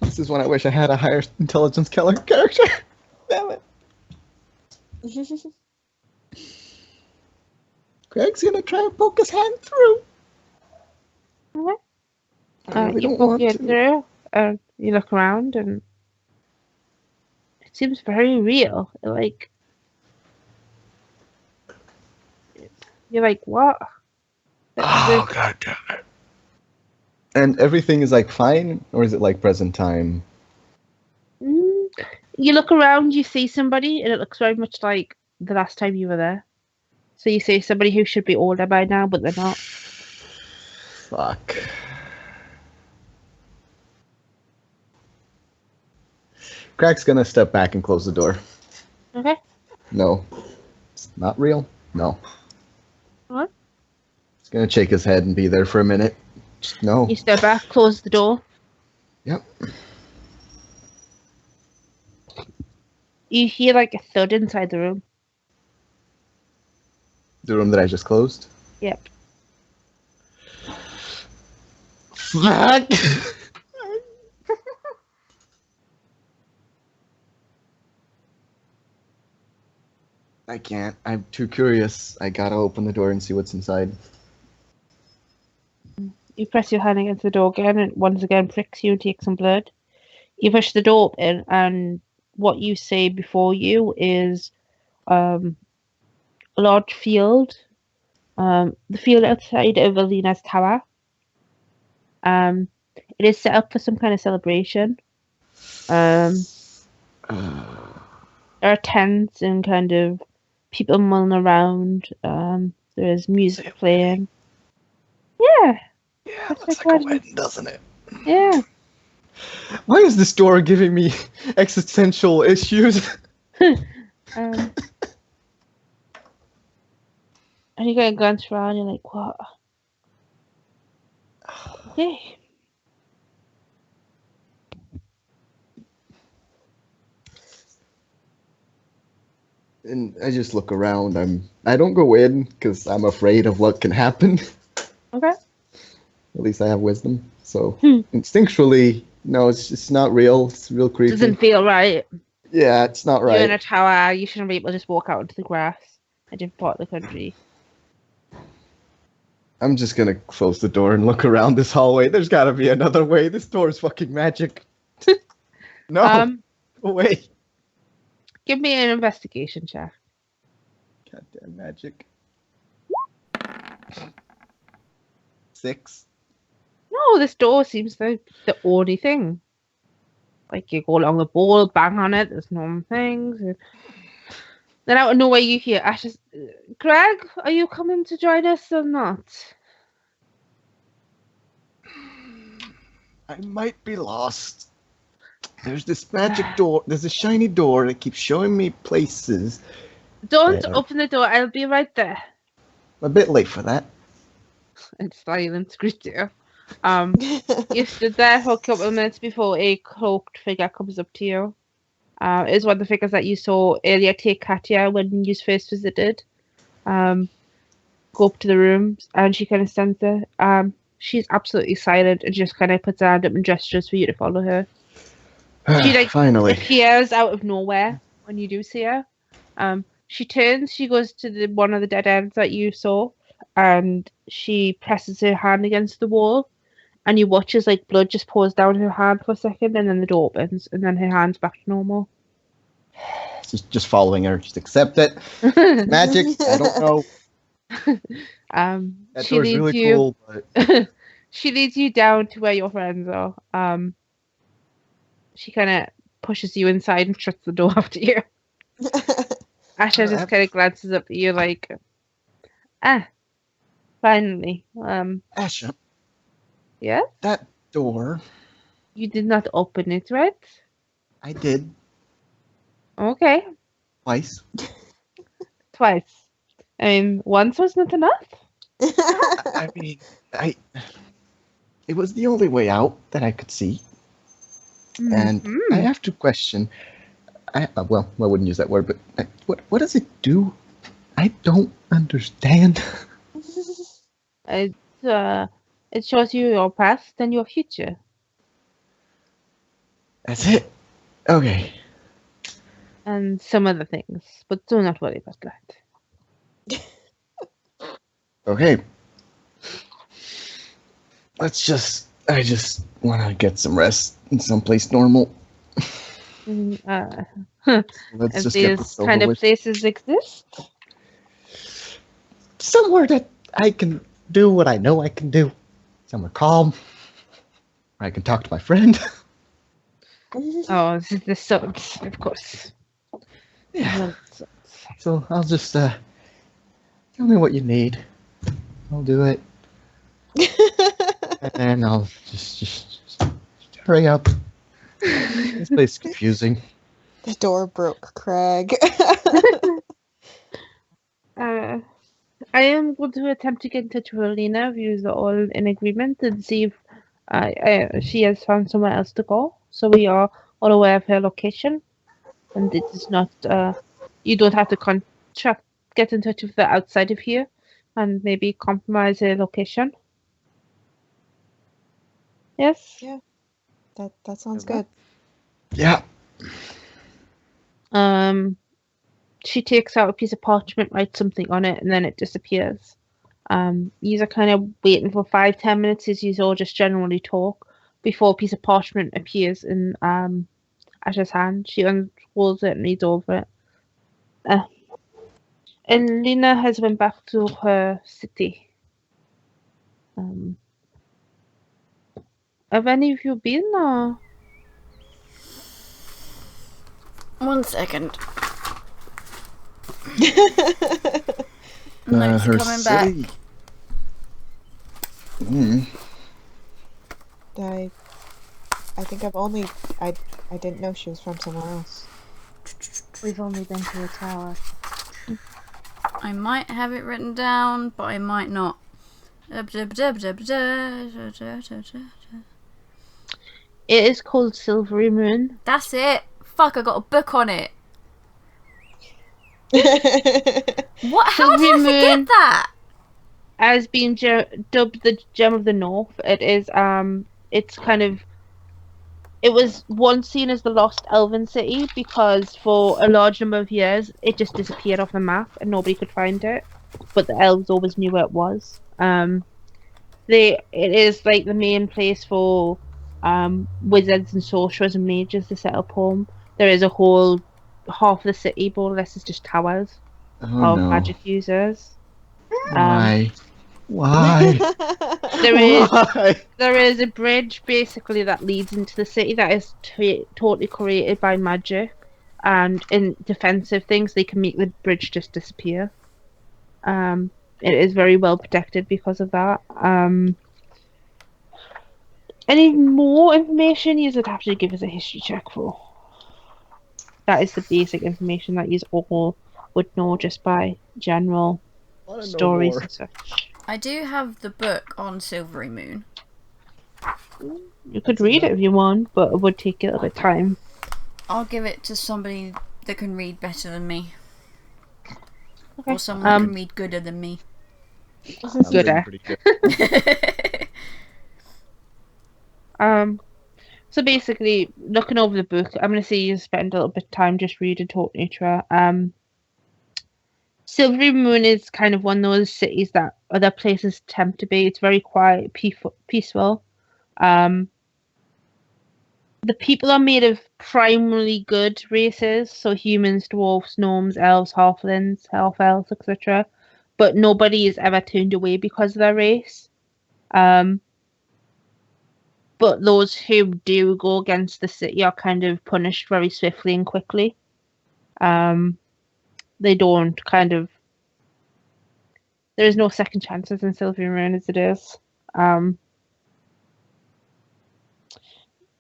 This is when I wish I had a higher intelligence character. Damn it. Greg's gonna try and poke his hand through. okay. I really You don't poke want your to. head through, and you look around, and it seems very real. Like you're like, what? Oh god damn it. And everything is like fine, or is it like present time? Mm. You look around, you see somebody, and it looks very much like the last time you were there. So you see somebody who should be older by now, but they're not. Fuck. Crack's gonna step back and close the door. Okay. No. It's not real? No. What? He's gonna shake his head and be there for a minute. Just no. You step back, close the door. Yep. You hear like a thud inside the room. The room that I just closed? Yep. Fuck! I can't. I'm too curious. I gotta open the door and see what's inside. You press your hand against the door again, and once again pricks you and takes some blood. You push the door open, and what you see before you is a large field. The field outside of Aleena's tower. It is set up for some kind of celebration. There are tents and kind of people mulling around. There is music playing. Yeah, Yeah, Looks looks like like a wedding. wedding, doesn't it? yeah. Why is this door giving me existential issues? Um, and you kind of glance around. You're like, what? Okay. And I just look around. I don't go in because I'm afraid of what can happen. Okay. At least I have wisdom. So Hmm. instinctually, no, it's not real. It's real creepy. Doesn't feel right. Yeah, it's not You're in a right. tower. You shouldn't be able to just walk out into the grass. A different part of the country. I'm just gonna close the door and look around this hallway. There's gotta be another way. This door is fucking magic. No, go away. Give me an investigation check. Goddamn magic. 6. No, this door seems like the only thing. Like you go along the bowl, bang on it. There's normal things. Then out of nowhere you hear Asha's. Krag, are you coming to join us or not? I might be lost. There's this magic door. There's a shiny door that keeps showing me places. Don't There. open the door. I'll be right there. I'm a bit late for that. And silence greets you. You stood there for a couple of minutes before a cloaked figure comes up to you. It is one of the figures that you saw earlier take Katya when you first visited. Go up to the room, and she kind of stands there. She's absolutely silent and just kind of puts her hand up and gestures for you to follow her. She like Finally. appears out of nowhere when you do see her. She turns, she goes to the one of the dead ends that you saw, and she presses her hand against the wall, and you watch as like blood just pours down her hand for a second, and then the door opens, and then her hand's back to normal. Just following her. Just accept it. Magic. I don't know. That She door's leads really you. cool, but She leads you down to where your friends are. She kind of pushes you inside and shuts the door after you. Asha just kind of glances up at you like, finally. Asha, Yes? that door. You did not open it, right? I did Okay, twice. twice. I mean, once was not enough. I mean, it was the only way out that I could see. And I have to question. Well, I wouldn't use that word, but what does it do? I don't understand. It shows you your past and your future. That's it. Okay. And some other things, but do not worry about that. Okay. I just want to get some rest in someplace normal. Let's As just get these this kind over of with. places exist. Somewhere that I can do what I know I can do. Somewhere calm. Where I can talk to my friend. Oh, this is the swords, of course. Yeah. So I'll just tell me what you need. I'll do it. And I'll just hurry up. This place is confusing. The door broke, Krag. I am going to attempt to get in touch with Aleena if you are all in agreement and see if she has found somewhere else to go. So we are all aware of her location, and it is not. You don't have to get in touch with her outside of here, and maybe compromise her location. Yes. Yeah. That sounds good. Yeah. She takes out a piece of parchment, writes something on it, and then it disappears. You're kind of waiting for 5-10 minutes as you all just generally talk before a piece of parchment appears in Asha's hand. She unfolds it and reads over it. Aleena has went back to her city. Have any of you been there? 1 second. Her coming back. city. Mm. I think I didn't know she was from somewhere else. We've only been to a tower. I might have it written down, but I might not. It is called Silverymoon. That's it. Fuck, I got a book on it. What? How did I forget Silverymoon that? has been dubbed the Gem of the North. It is it's kind of, it was once seen as the lost elven city because for a large number of years it just disappeared off the map and nobody could find it, but the elves always knew where it was. It is like the main place for wizards and sorcerers and mages to set up home. There is a whole half of the city, more or less, is just towers Oh of no. magic users. Why? Why? There is a bridge basically that leads into the city that is totally created by magic, and in defensive things they can make the bridge just disappear. It is very well protected because of that. Any more information you would have to give us a history check for. That is the basic information that you all would know just by general stories and such. I do have the book on Silverymoon. You could read it if you want, but it would take a little bit of time. I'll give it to somebody that can read better than me. Okay. Or someone that can read gooder than me. Gooder. Good. So basically, looking over the book, I'm going to say you spend a little bit of time just reading, talking to her. Silverymoon is kind of one of those cities that other places tempt to be. It's very quiet, peaceful. The people are made of primarily good races, so humans, dwarves, gnomes, elves, halflings, half-elves, etc. But nobody is ever turned away because of their race. But those who do go against the city are kind of punished very swiftly and quickly. They don't kind of... There is no second chances in Silverymoon as it is.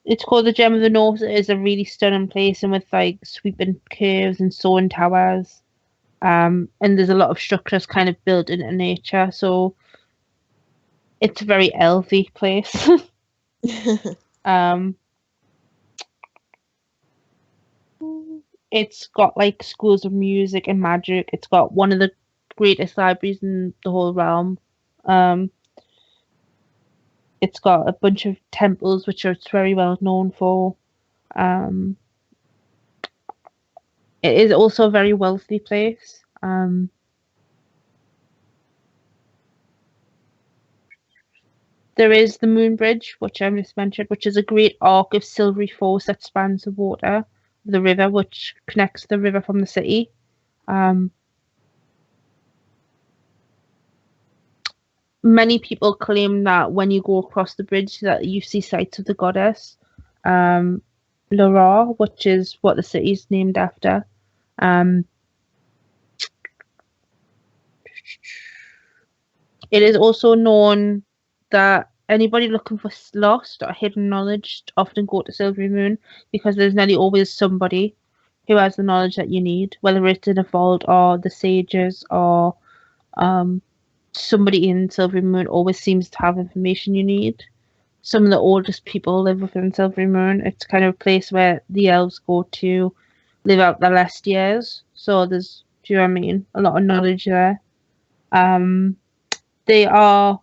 It's called the Gem of the North. It is a really stunning place, and with like sweeping curves and soaring towers. And there's a lot of structures kind of built into nature, so it's a very elfy place. It's got like schools of music and magic. It's got one of the greatest libraries in the whole realm. It's got a bunch of temples which it's very well known for. It is also a very wealthy place. There is the Moon Bridge, which I just mentioned, which is a great arc of silvery force that spans the water, the river, which connects the river from the city. Many people claim that when you go across the bridge that you see sights of the goddess Lara, which is what the city is named after. It is also known that anybody looking for lost or hidden knowledge often go to Silverymoon because there's nearly always somebody who has the knowledge that you need, whether it's in a vault or the sages or somebody in Silverymoon always seems to have information you need. Some of the oldest people live within Silverymoon. It's kind of a place where the elves go to live out their last years. So there's, do you know what I mean? A lot of knowledge there. They are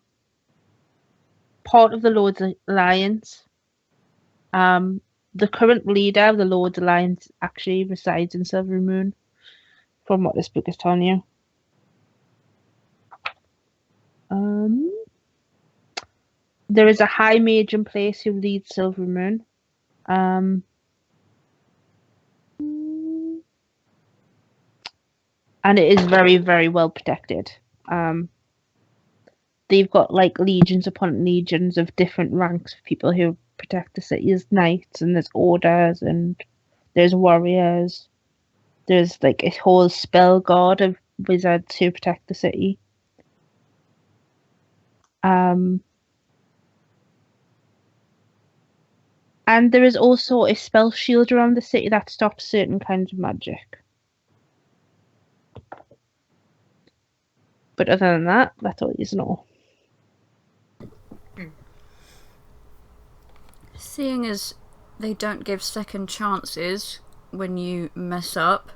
part of the Lord's Alliance. The current leader of the Lord's Alliance actually resides in Silverymoon, from what this book is telling you. Um, there is a high mage in place who leads Silverymoon. And it is very, very well protected. They've got like legions upon legions of different ranks of people who protect the city. There's knights and there's orders and there's warriors. There's like a whole spell guard of wizards who protect the city. And there is also a spell shield around the city that stops certain kinds of magic. But other than that, that's all you know. Seeing as they don't give second chances when you mess up,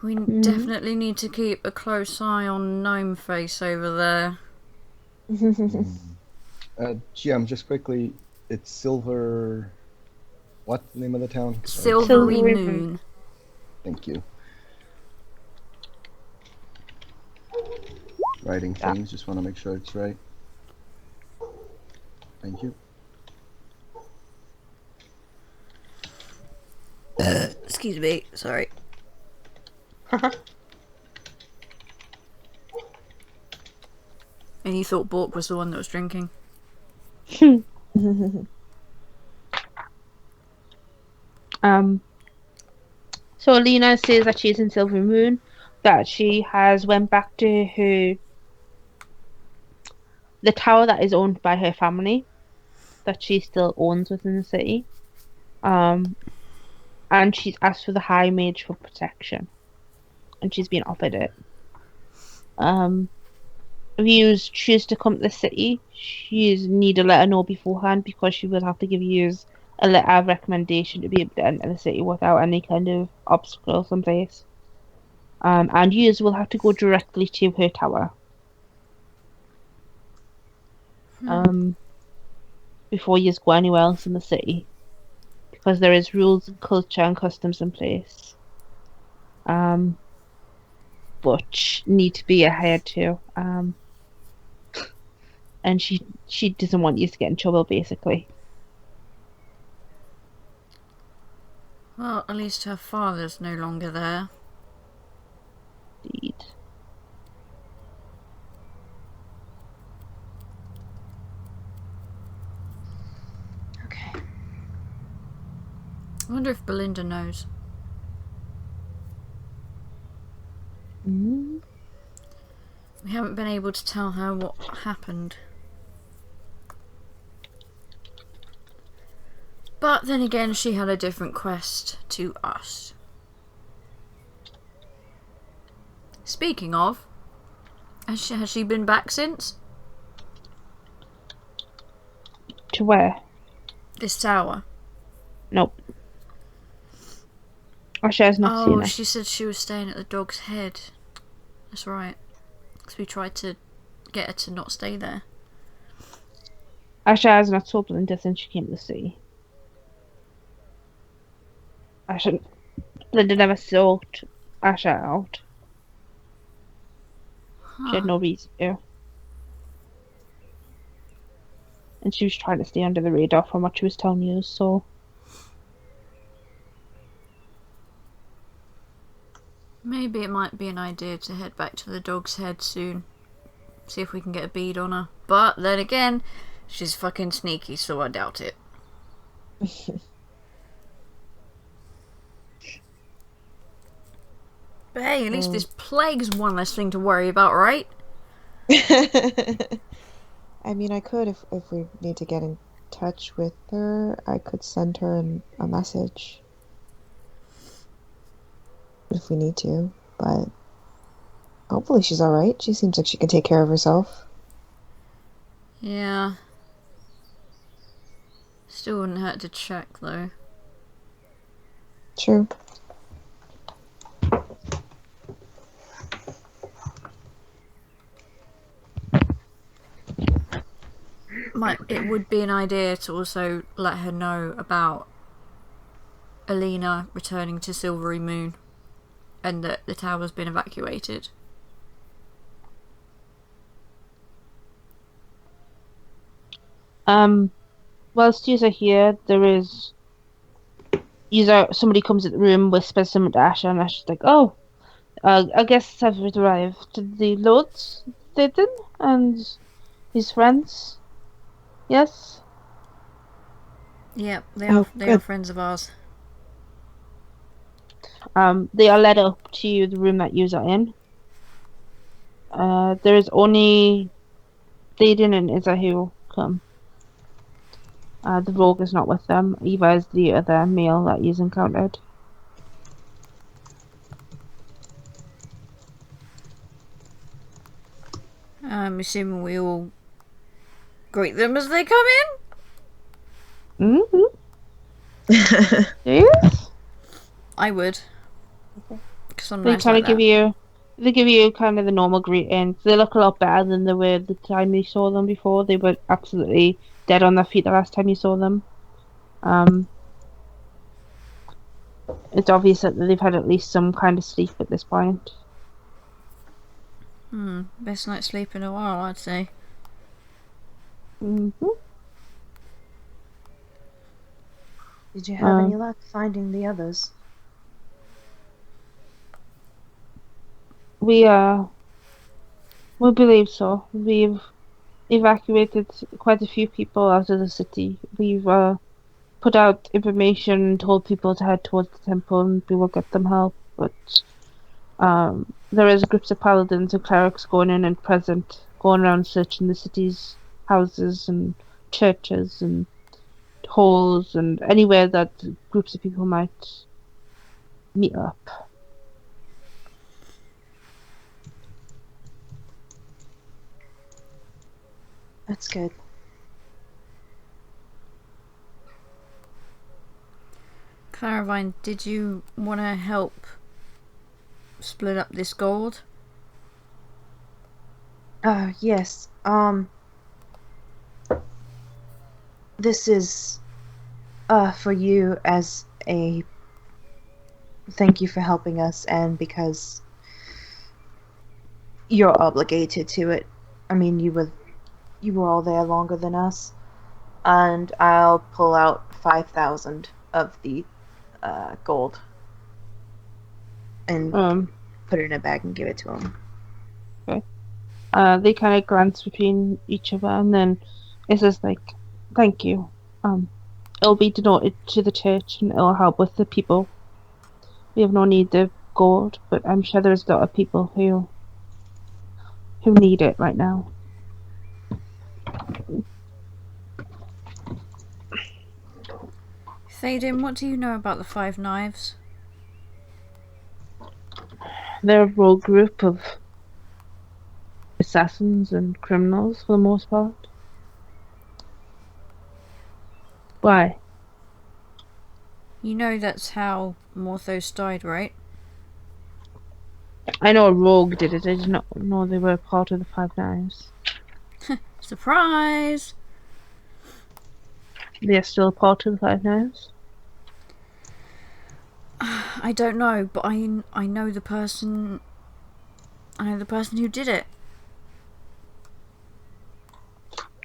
we definitely need to keep a close eye on Gnome Face over there. GM, just quickly, it's Silver... What name of the town? Silverymoon. Thank you. Writing things, just want to make sure it's right. Thank you. Excuse me, sorry. And you thought Bork was the one that was drinking? So Aleena says that she's in Silverymoon, that she has went back to the tower that is owned by her family, that she still owns within the city. And she's asked for the High Mage for protection. And she's been offered it. If you choose to come to the city, you need to let her know beforehand, because she will have to give you a letter of recommendation to be able to enter the city without any kind of obstacle someplace. And you will have to go directly to her tower. Before you go anywhere else in the city. Because there is rules and culture and customs in place. But need to be adhered to. And she doesn't want you to get in trouble, basically. Well, at least her father's no longer there. Indeed. Okay. I wonder if Belinda knows. Mm. We haven't been able to tell her what happened. But then again, she had a different quest to us. Speaking of, has she been back since? To where? This tower. Nope. Asha has not seen her. She said she was staying at the Dog's Head. That's right. Because we tried to get her to not stay there. Asha has not told Belinda since she came to the city. Belinda never sought Asha out. She had no reason to. And she was trying to stay under the radar from what she was telling you, so... Maybe it might be an idea to head back to the Dog's Head soon. See if we can get a bead on her. But then again, she's fucking sneaky, so I doubt it. But hey, at least this plague's one less thing to worry about, right? I mean, I could, if we need to get in touch with her, I could send her a message. If we need to, but hopefully she's alright. She seems like she can take care of herself. Yeah. Still wouldn't hurt to check, though. True. It would be an idea to also let her know about Aleena returning to Silverymoon and that the tower's been evacuated. Whilst you're here, there is somebody comes in the room, whispers something to Asha, and Asha's like, "Oh, I guess have arrived. The Lords Satan and his friends. Yes. Yep, Oh, they are good. friends of ours. They are led up to the room that you are in. There is only Thaden and Izza who come. The rogue is not with them, either is the other male that you've encountered. I'm assuming we all greet them as they come in? Mm-hmm. Yes. I would. Because I'm They nice kind like of give that. you, they give you kind of the normal greetings. They look a lot better than they were the time you saw them before. They were absolutely dead on their feet the last time you saw them. It's obvious that they've had at least some kind of sleep at this point. Best night's sleep in a while, I'd say. Mm-hmm. Did you have any luck finding the others? We believe so. We've evacuated quite a few people out of the city. We've put out information and told people to head towards the temple and we will get them help. But there is groups of paladins and clerics going in and present, going around searching the city's houses and churches and halls and anywhere that groups of people might meet up. That's good. Claravine, did you want to help split up this gold? Yes. This is for you as a thank you for helping us and because you're obligated to it. I mean, you were all there longer than us. And I'll pull out 5,000 of the gold and put it in a bag and give it to him. Okay. They kind of glance between each other, and then it says like, "Thank you. It'll be denoted to the church, and it'll help with the people. We have no need of gold, but I'm sure there's a lot of people who need it right now." Thaden, what do you know about the Five Knives? They're a rogue group of assassins and criminals for the most part. Why? You know that's how Morthos died, right? I know a rogue did it. I did not know they were part of the Five Knives. Surprise! They're still part of the Five Knives. I don't know, but I know the person. I know the person who did it.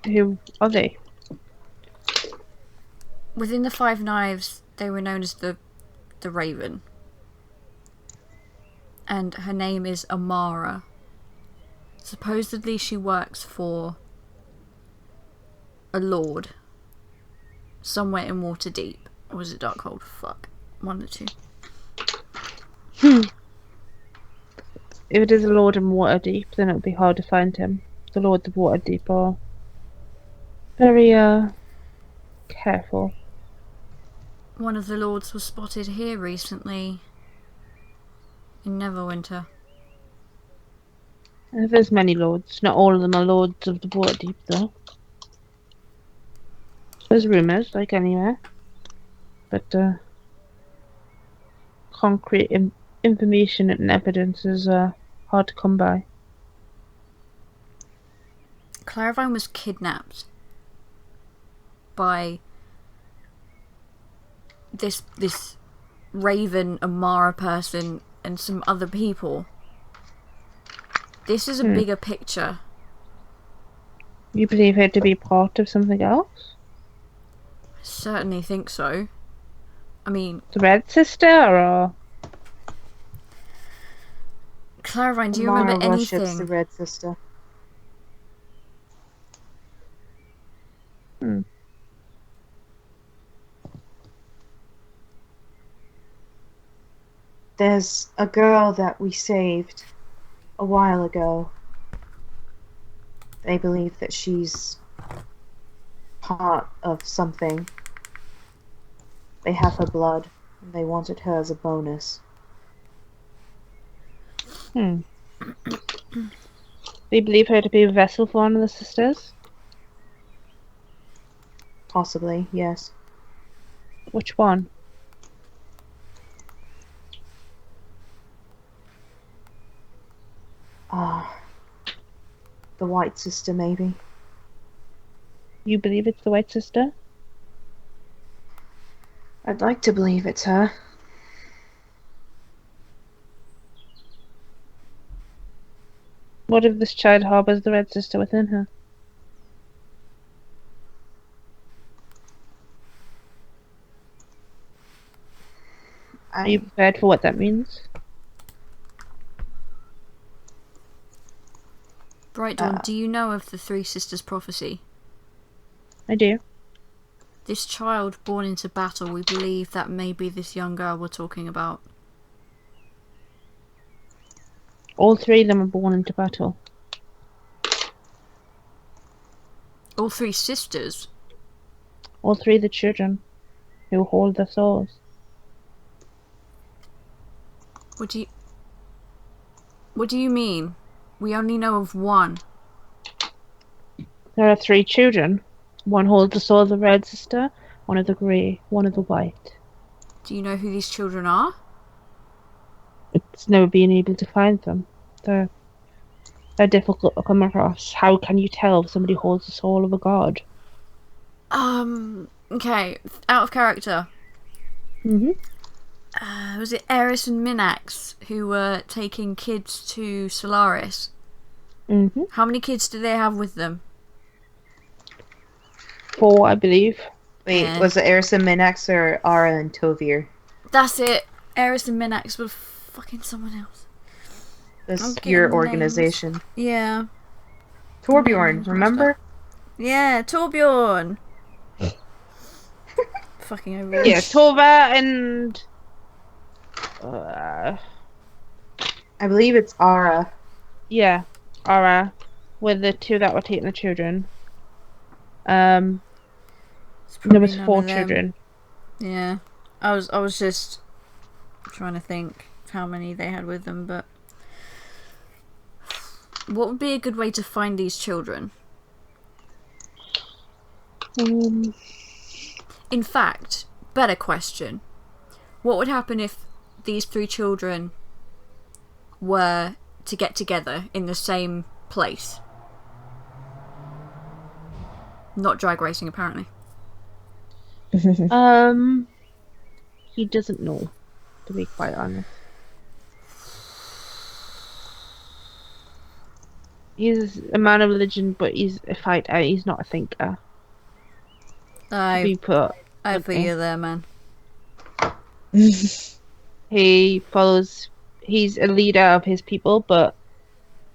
Who are they? Within the Five Knives, they were known as the Raven. And her name is Amara. Supposedly she works for a lord somewhere in Waterdeep. Or was it Darkhold? Fuck. One of the two. If it is a Lord in Waterdeep, then it would be hard to find him. The Lords of Waterdeep are very careful. One of the lords was spotted here recently in Neverwinter. There's many lords. Not all of them are lords of the Waterdeep, though. There's rumours, like anywhere. But concrete information and evidence is hard to come by. Claravine was kidnapped by this Raven Amara person and some other people. This is a bigger picture You believe her to be part of something else? I certainly think so. I mean, The Red Sister, or Claravine, do you Mara remember worships the anything? Red Sister. hmm. There's a girl that we saved a while ago. They believe that she's part of something. They have her blood, and they wanted her as a bonus. They believe her to be a vessel for one of the sisters. Possibly, yes. Which one? The White Sister, maybe. You believe it's the White Sister? I'd like to believe it's her. What if this child harbors the Red Sister within her? Are you prepared for what that means? Bright Dawn, do you know of the Three Sisters prophecy? I do. This child born into battle, we believe that may be this young girl we're talking about. All three of them are born into battle. All three sisters? All three of the children who hold the souls. What do you mean? We only know of one. There are three children. One holds the soul of the Red Sister, one of the grey, one of the white. Do you know who these children are? It's never been able to find them. They're difficult to come across. How can you tell if somebody holds the soul of a god? Okay, out of character. Mm-hmm. Was it Eris and Minax who were taking kids to Solaris? Mm-hmm. How many kids do they have with them? 4, I believe. Wait, Yeah. was it Erisa Minax or Ara and Tovir? That's it. Eris and Minax were fucking someone else. This I'm getting your the organization. Yeah. Torbjorn, names remember? Yeah, Torbjorn. Fucking over. Yeah, Tova and... I believe it's Ara. yeah, Ara were the two that were taking the children. There was none 4 of them. children. Yeah. I was just trying to think how many they had with them, but what would be a good way to find these children? In fact, better question. What would happen if these 3 children were to get together in the same place? Not drag racing, apparently. He doesn't know, to be quite honest. He's a man of religion, but he's a fighter. He's not a thinker. I Be put. feel you there, man. He follows. He's a leader of his people, but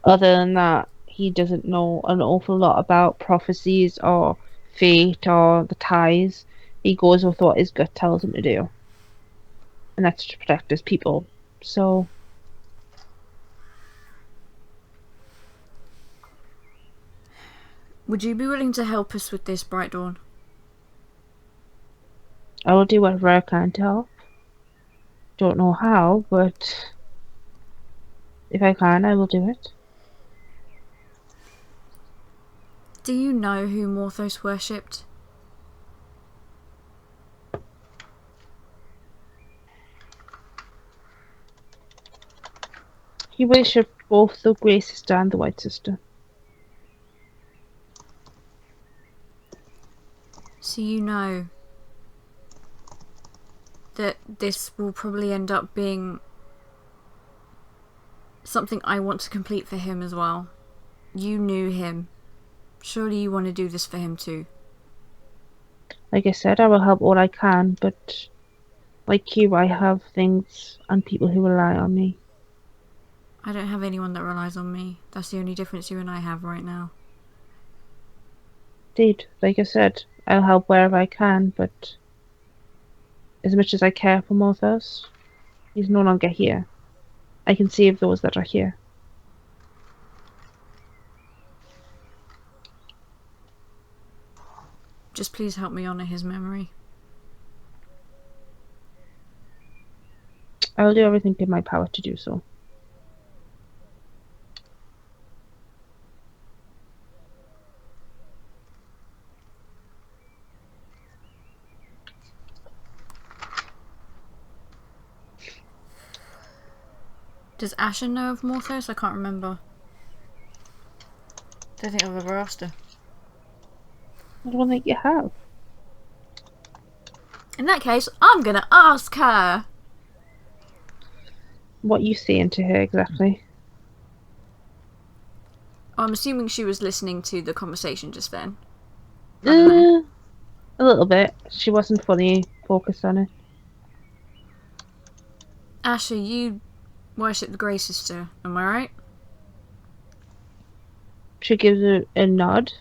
other than that, he doesn't know an awful lot about prophecies or fate or the ties. He goes with what his gut tells him to do, and that's to protect his people. So, Would you be willing to help us with this, Bright Dawn? I will do whatever I can to help. Don't know how, but if I can, I will do it. Do you know who Morthos worshipped? He worshipped both the Grey Sister and the White Sister. So you know that this will probably end up being something I want to complete for him as well. You knew him Surely you want to do this for him too. Like I said, I will help all I can, but like you, I have things and people who rely on me. I don't have anyone that relies on me. That's the only difference you and I have right now. Indeed, like I said, I'll help wherever I can, but as much as I care for Morthos, he's no longer here. I can save those that are here. Just please help me honour his memory. I will do everything in my power to do so. Does Asha know of Morthos? I can't remember. Don't think I've ever asked her. I don't think you have. In that case, I'm gonna ask her! What you saying to her exactly? I'm assuming she was listening to the conversation just then. I don't know. A little bit. She wasn't fully focused on it. Asha, you worship the Grey Sister, am I right? She gives a nod.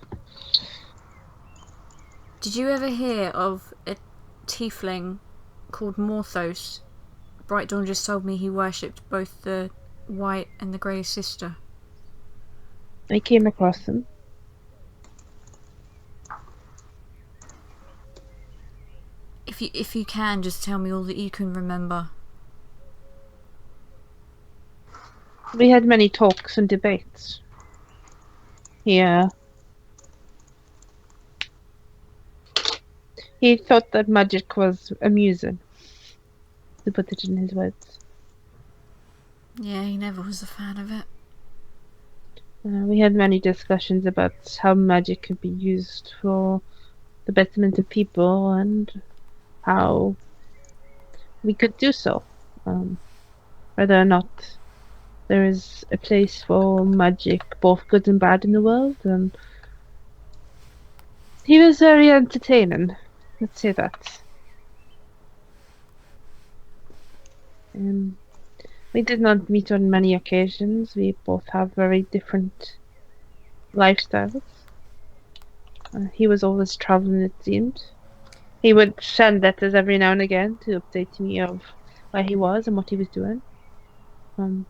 Did you ever hear of a tiefling called Morthos? Bright Dawn just told me he worshipped both the White and the Grey Sister. I came across them. If you can, just tell me all that you can remember. We had many talks and debates. Yeah. He thought that magic was amusing, to put it in his words. Yeah, he never was a fan of it. We had many discussions about how magic could be used for the betterment of people and how we could do so. Whether or not there is a place for magic, both good and bad, in the world. And he was very entertaining. Let's say that. We did not meet on many occasions. We both have very different lifestyles. He was always traveling, it seemed. He would send letters every now and again to update me of where he was and what he was doing. Other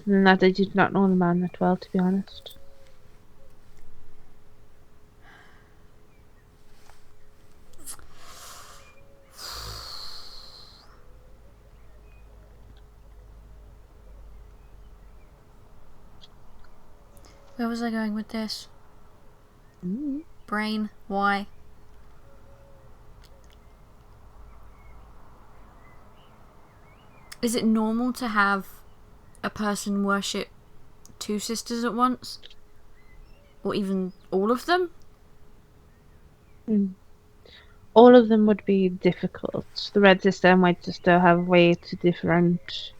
than that, I did not know the man that well, to be honest. Where was I going with this? Mm. Brain? Why? Is it normal to have a person worship two sisters at once? Or even all of them? All of them would be difficult. The Red Sister and White Sister have way too different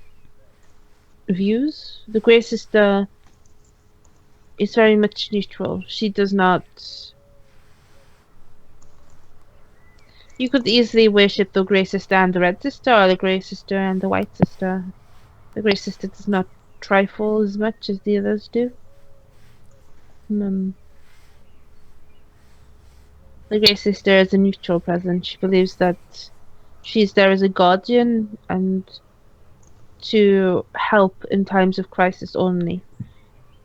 views. The Grey Sister is very much neutral. She does not... You could easily worship the Grey Sister and the Red Sister, or the Grey Sister and the White Sister. The Grey Sister does not trifle as much as the others do. The Grey Sister is a neutral presence. She believes that she's there as a guardian and to help in times of crisis only.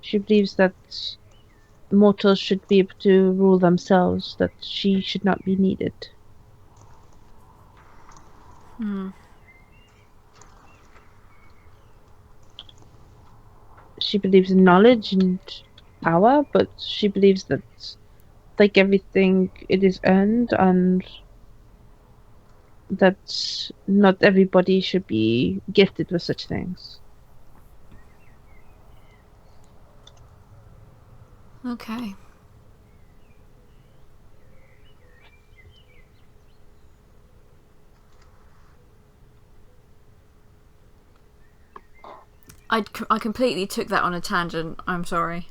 She believes that mortals should be able to rule themselves, that she should not be needed. She believes in knowledge and power, but she believes that, like everything, it is earned, and that not everybody should be gifted with such things. Okay. I completely took that on a tangent. I'm sorry.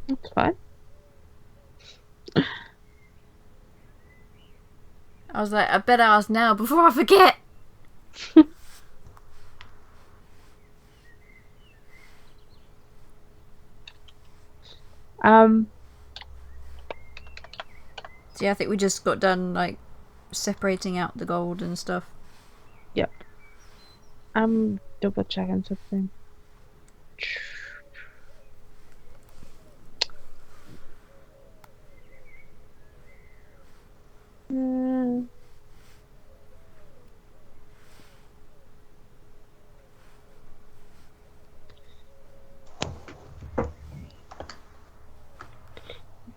That's fine. I was like, I better ask now before I forget. So yeah, I think we just got done like separating out the gold and stuff. Yep. I'm double checking something.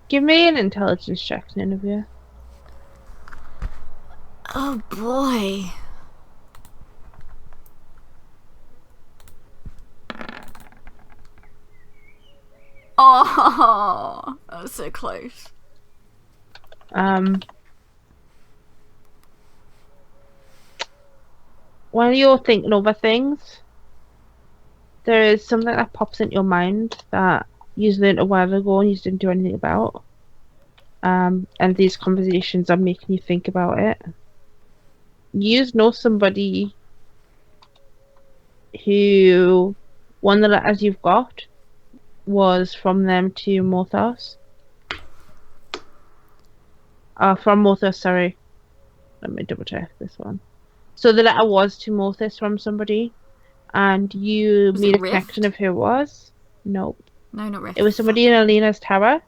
Give me an intelligence check, Neverwinter. Oh boy. Oh, that was so close. While you're thinking over things, there is something that pops into your mind that you learned a while ago and you didn't do anything about. And these conversations are making you think about it. You know somebody who one of the letters you've got was from them to Morthos. From Morthos, sorry. Let me double check this one. So the letter was to Morthos from somebody, and you Was made it a connection of who it was. Nope. No, not Rift. It was somebody in Aleena's tower.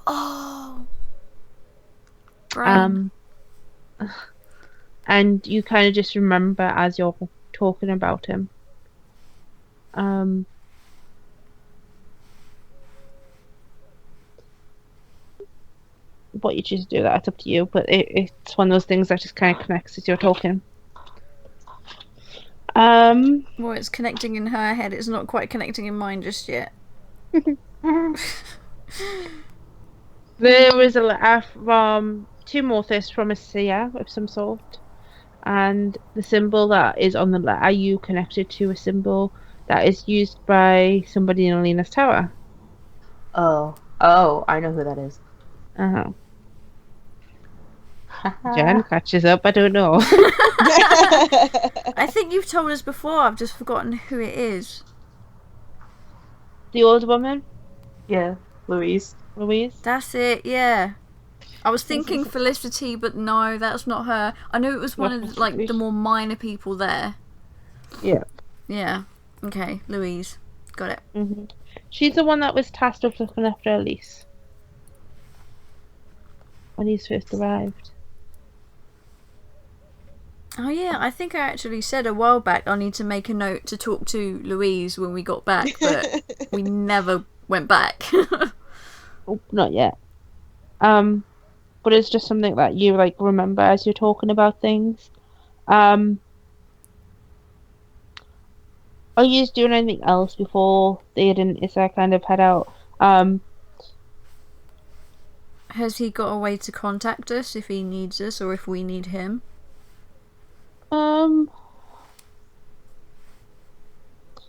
Oh. Brain. And you kind of just remember as you're talking about him. What you choose to do, that's up to you, but it's one of those things that just kind of connects as you're talking. Well, it's connecting in her head. It's not quite connecting in mine just yet. There was a letter from to Morthos from a seer of some sort, and the symbol that is on the letter you connected to a symbol that is used by somebody in Aleena's tower. Oh, I know who that is. Jen catches up, I don't know. I think you've told us before. I've just forgotten who it is. The old woman? Yeah, Louise. Louise? That's it, yeah. I was thinking Felicity, but no, that's not her. I knew it was one of like the more minor people there. Yeah. Yeah. Okay, Louise. Got it. Mm-hmm. She's the one that was tasked with looking after Elise when he's first arrived. Oh yeah, I think I actually said a while back I need to make a note to talk to Louise when we got back, but we never went back. Oh, not yet. But it's just something that you like remember as you're talking about things. Are you just doing anything else before Thade and Issa kind of head out? Has he got a way to contact us if he needs us or if we need him?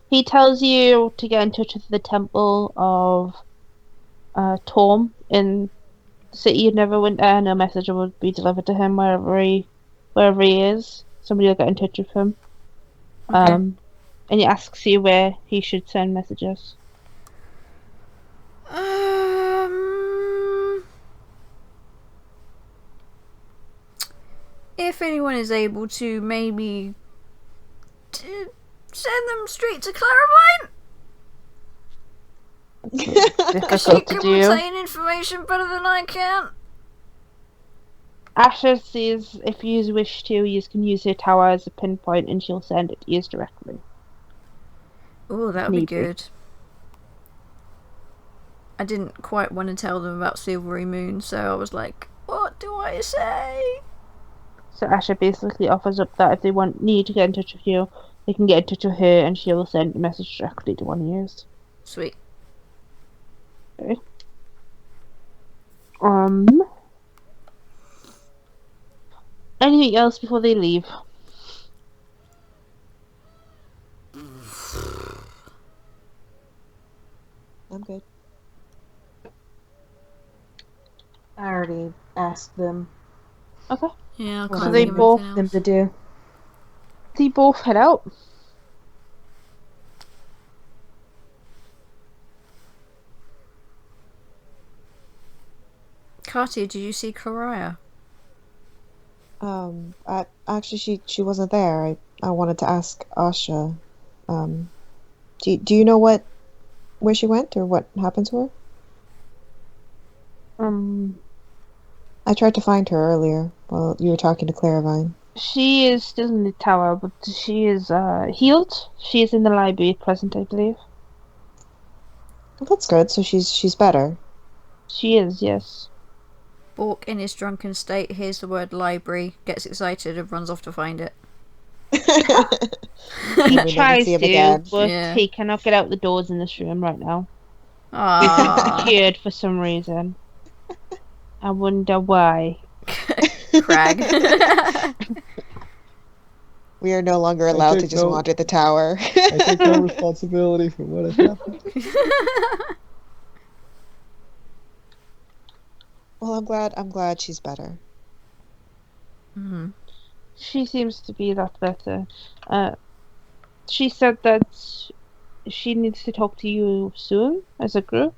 He tells you to get in touch with the Temple of Torm in the city of Neverwinter, and a message will be delivered to him wherever he is. Somebody will get in touch with him. Okay. And he asks you where he should send messages. If anyone is able to maybe send them straight to Claravine. Because she Difficult to can do. retain information better than I can. Asha says if you wish to, you can use her tower as a pinpoint and she'll send it to you directly. Oh, that would be Need be. good. I didn't quite want to tell them about Silverymoon, so I was like, what do I say? So Asha basically offers up that if they need to get in touch with you, they can get in touch with her and she will send a message directly to one of yours. Sweet. Okay. Anything else before they leave? I'm good. I already asked them Okay. Yeah, I what can't I they think of wanted both- anything them else. to do. They both head out. Katya, did you see Claria? Actually, she wasn't there. I wanted to ask Asha. Do you know where she went or what happened to her? Um, I tried to find her earlier while you were talking to Claravine. she is still in the tower, but she is healed. She is in the library at present, I believe. Well, that's good. So she's better. She is, yes. Bork, in his drunken state, hears the word library, gets excited, and runs off to find it. He And we never tries see him to, again. but Yeah. he cannot get out the doors in this room right now. Ah, Secured for some reason. I wonder why. Krag. We are no longer allowed to take just no- wander the tower. I take no responsibility for what has happened. Well, I'm glad she's better. Hmm. She seems to be a lot better. She said that she needs to talk to you soon as a group,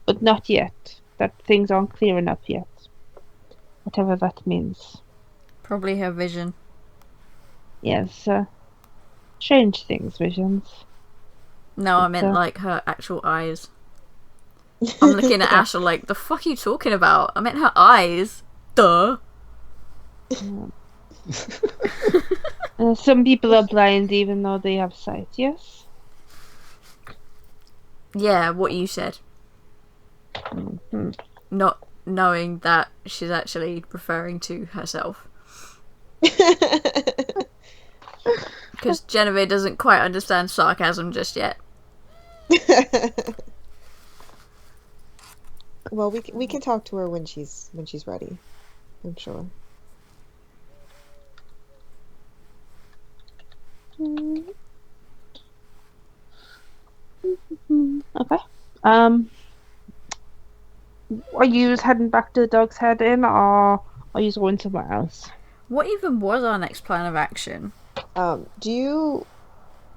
but not yet. That things aren't clear enough yet. Whatever that means. Probably her vision. Yes, strange things, visions. No, I meant like her actual eyes. I'm looking at Asha like, the fuck are you talking about? I meant her eyes. Duh. Some people are blind even though they have sight, yes? Yeah, what you said. Mhm. Not knowing that she's actually referring to herself. Because Jennavyr doesn't quite understand sarcasm just yet. Well, we can talk to her when she's ready. I'm sure. Okay. Are you heading back to the Dog's Head Inn, or are you going somewhere else? What even was our next plan of action? Do you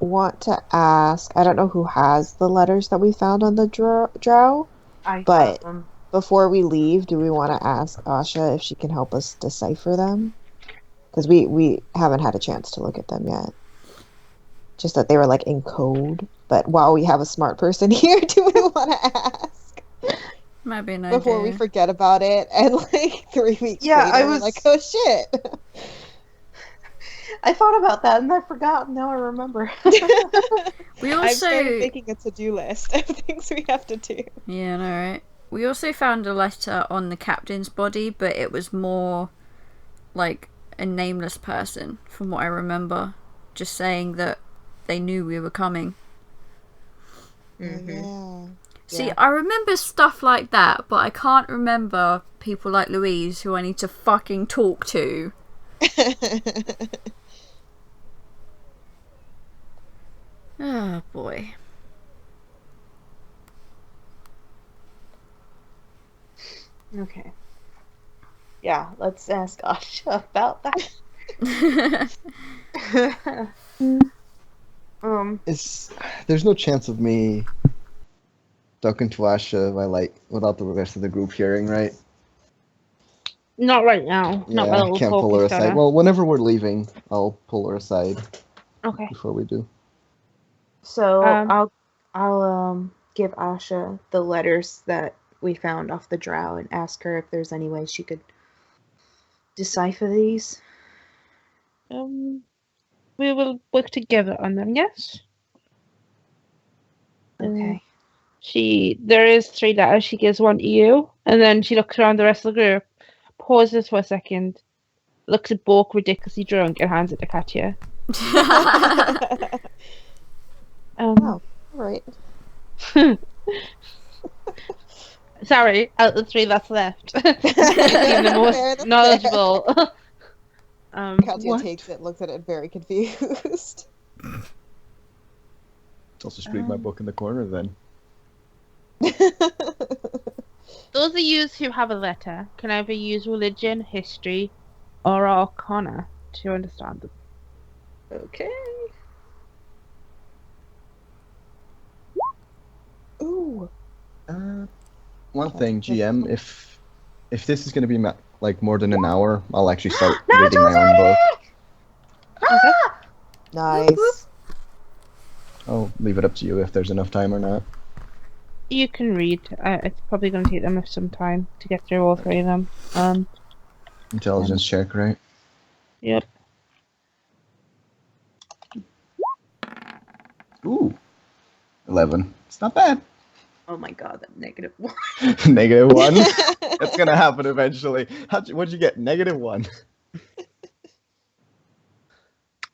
want to ask? I don't know who has the letters that we found on the drow. I But- have them. Before we leave, do we want to ask Asha if she can help us decipher them? Because we haven't had a chance to look at them yet. Just that they were like in code. But while we have a smart person here, do we want to ask Might be an before we idea. forget about it and like 3 weeks Yeah, later I we're was- like, oh shit. I thought about that and I forgot. Now I remember. We I've also... started making a to-do list of things we have to do. Yeah, I know, right? We also found a letter on the captain's body, but it was more like a nameless person, from what I remember. Just saying that they knew we were coming. Yeah. See, Yeah. I remember stuff like that, but I can't remember people like Louise who I need to fucking talk to. Oh boy. Okay. Yeah, let's ask Asha about that. There's no chance of me talking to Asha without the rest of the group hearing, right? Not right now. Not Yeah, while I we're can't pull talking her to aside. her. Well, whenever we're leaving, I'll pull her aside Okay. before we do. So Um, I'll give Asha the letters that we found off the drow and ask her if there's any way she could decipher these. We will work together on them, yes? Okay. There is 3 letters. She gives one to you, and then she looks around the rest of the group, pauses for a second, looks at Bork ridiculously drunk, and hands it to Katya. Oh, right. Sorry, out of the 3 that's left. You're the Fair, most that's knowledgeable. Katya What? takes it, looks at it very confused. I'll just read my book in the corner then. Those of you who have a letter can either use religion, history, or arcana to understand them. Okay. Ooh. One thing, GM, if this is going to be like more than an hour, I'll actually start reading my own book. Okay. Nice. I'll leave it up to you if there's enough time or not. You can read. It's probably going to take them some time to get through all three of them. Intelligence check, right? Yep. Ooh. 11. It's not bad. Oh my god, that negative one. -1. It's going to happen eventually. What'd you get? -1.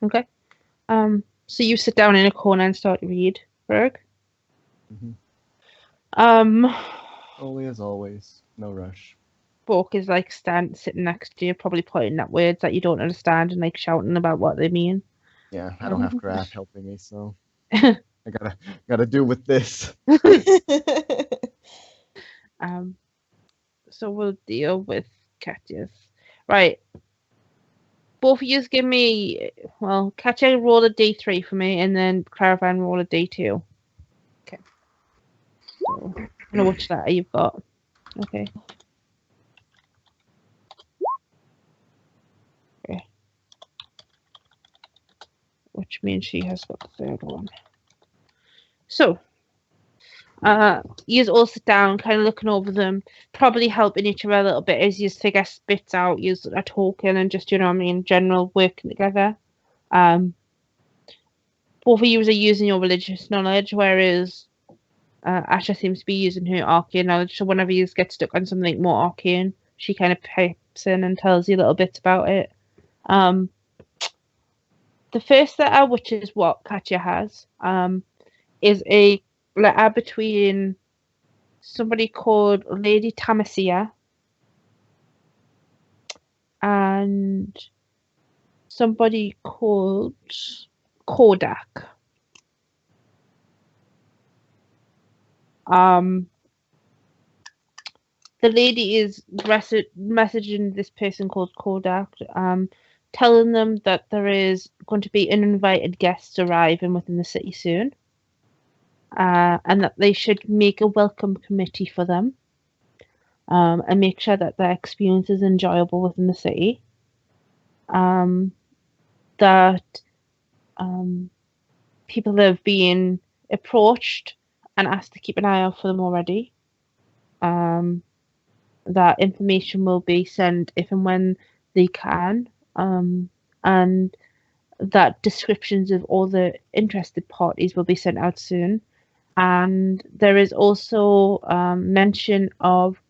Okay. So you sit down in a corner and start to read, Berg. Only as always. No rush. Bork is like sitting next to you, probably pointing at words that you don't understand and like shouting about what they mean. Yeah, I don't have Krag helping me, so I gotta do with this. So we'll deal with Katya's. Right. Both of you give me, well, Katya roll a d3 for me, and then Claravine roll a d2. Okay. So, I don't know which letter you've got. Okay. Okay. Which means she has got the third one. So, you all sit down, kind of looking over them, probably helping each other a little bit as you figure bits out, you are talking and just, general working together. Both of you are using your religious knowledge, whereas Asha seems to be using her arcane knowledge. So whenever you get stuck on something more arcane, she kind of pipes in and tells you little bits about it. The first letter, which is what Katya has, is a letter between somebody called Lady Tamasia and somebody called Kodak. The lady is messaging this person called Kodak, telling them that there is going to be uninvited guests arriving within the city soon, and that they should make a welcome committee for them, and make sure that their experience is enjoyable within the city. That people have been approached and asked to keep an eye out for them already. That information will be sent if and when they can, and that descriptions of all the interested parties will be sent out soon. And there is also mention of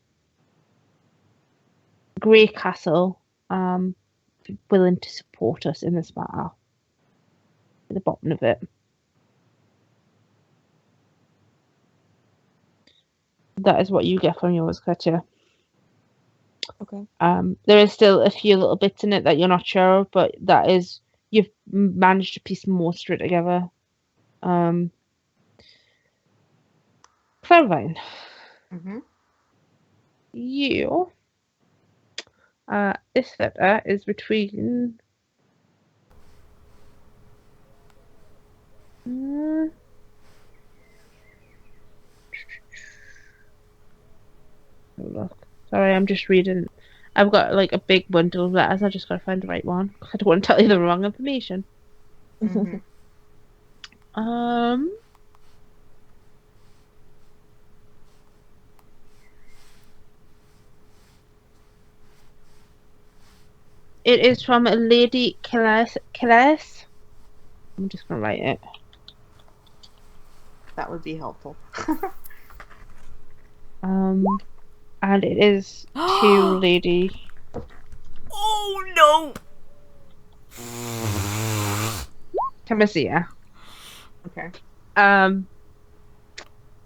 Grey Castle willing to support us in this matter. At the bottom of it. That is what you get from yours, Katya. Okay. There is still a few little bits in it that you're not sure of, but that is, you've managed to piece most of it together. Claravine. Mm-hmm. You. This letter is between. Look. Sorry, I'm just reading. I've got like a big bundle of letters. I just gotta find the right one. I don't want to tell you the wrong information. Mm-hmm. It is from a Lady Keles. I'm just gonna write it. That would be helpful. And it is to Lady. Oh no! Tamasia. Okay.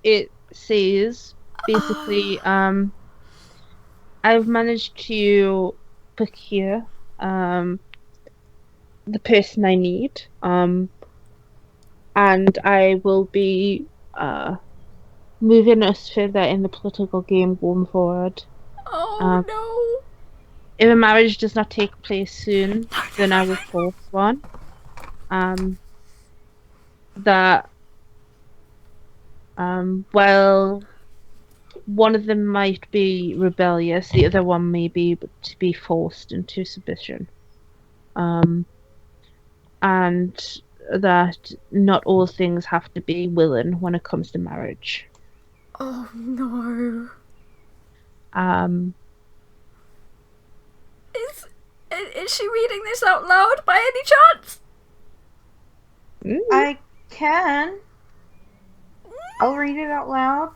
It says basically, I've managed to procure the person I need, and I will be moving us further in the political game going forward. Oh No. no! If a marriage does not take place soon, then I will force one. That well, one of them might be rebellious, the other one may be to be forced into submission. And that not all things have to be willing when it comes to marriage. Oh no! Is she reading this out loud by any chance? I can. I'll read it out loud.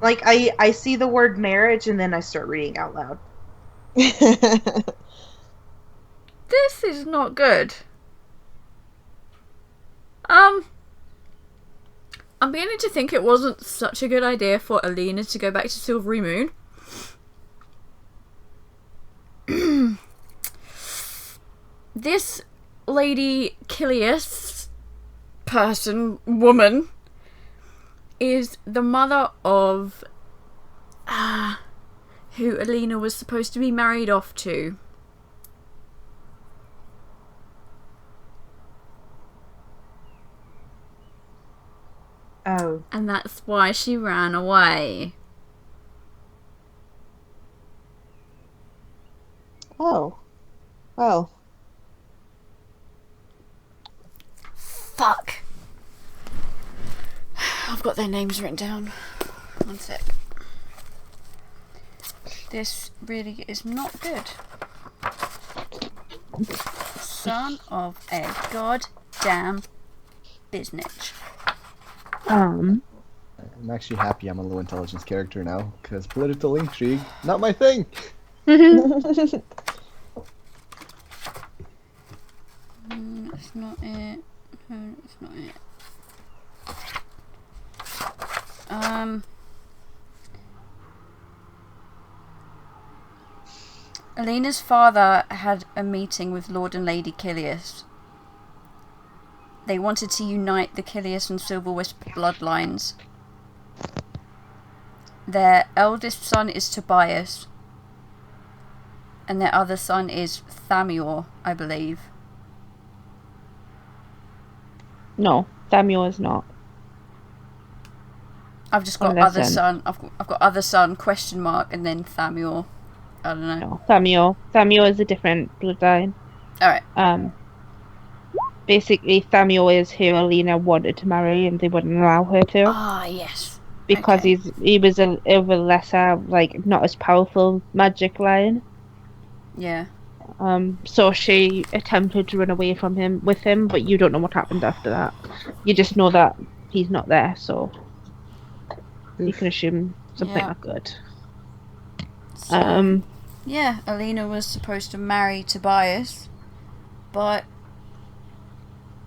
Like, I see the word marriage and then I start reading out loud. This is not good. I'm beginning to think it wasn't such a good idea for Aleena to go back to Silverymoon. This lady Kilius woman is the mother of who Aleena was supposed to be married off to. Oh. And that's why she ran away. Oh. Well. Fuck. I've got their names written down. One sec. This really is not good. Son of a goddamn business. I'm actually happy I'm a low intelligence character now, because political intrigue, not my thing. That's not it. No, that's not it. Aleena's father had a meeting with Lord and Lady Kilius. They wanted to unite the Kilius and Silverwisp bloodlines. Their eldest son is Tobias, and their other son is Thamior, I believe. No, Samuel is not. I've just got other son. I've got other son question mark and then Thamior. I don't know. No, Samuel is a different bloodline. All right. Basically, Samuel is who Aleena wanted to marry, and they wouldn't allow her to. Ah, yes. Because Okay. he was of a lesser, like, not as powerful magic line. Yeah. So she attempted to run away from him with him, but you don't know what happened after that. You just know that he's not there, so you can assume something Yeah. not good. So, yeah, Aleena was supposed to marry Tobias, but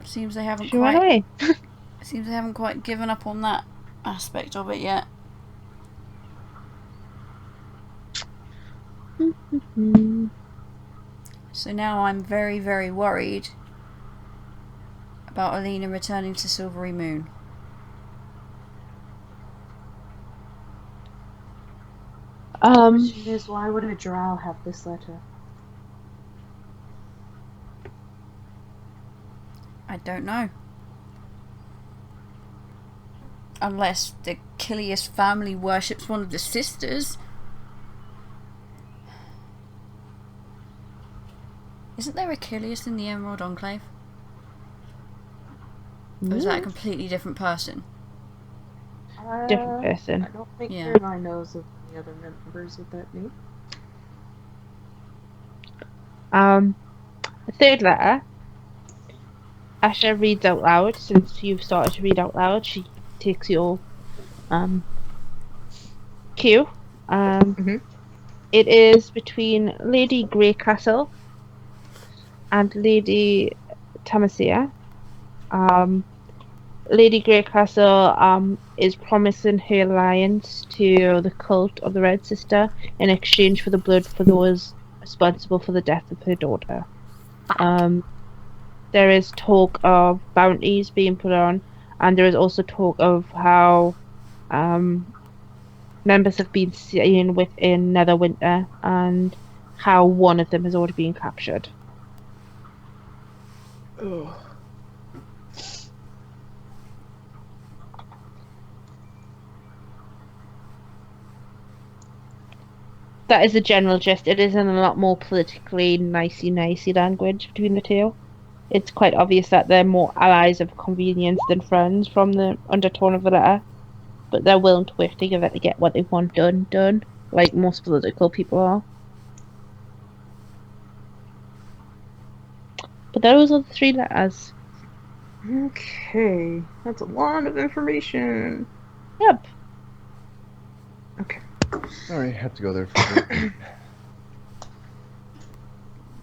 it seems they haven't She ran away. Seems they haven't quite given up on that aspect of it yet. So now I'm very, very worried about Aleena returning to Silverymoon. Question is, why would a drow have this letter? I don't know. Unless the Kilius family worships one of the sisters. Isn't there a Kilius in the Emerald Enclave? Or is that a completely different person? Different person. I don't think Yeah. Caroline knows of any other members with that name. The third letter, Asha reads out loud. Since you've started to read out loud, she takes your cue. It is between Lady Greycastle and Lady Tamasia. Lady Greycastle is promising her alliance to the cult of the Red Sister in exchange for the blood for those responsible for the death of her daughter. There is talk of bounties being put on, And there is also talk of how members have been seen within Neverwinter and how one of them has already been captured. That is the general gist. It is in a lot more politically nicey language between the two. It's quite obvious that they're more allies of convenience than friends from the undertone of the letter, but they're willing to work together to get what they want done, like most political people are. But those are the three letters. Okay, that's a lot of information. Yep. Okay. Sorry, I have to go there for a bit.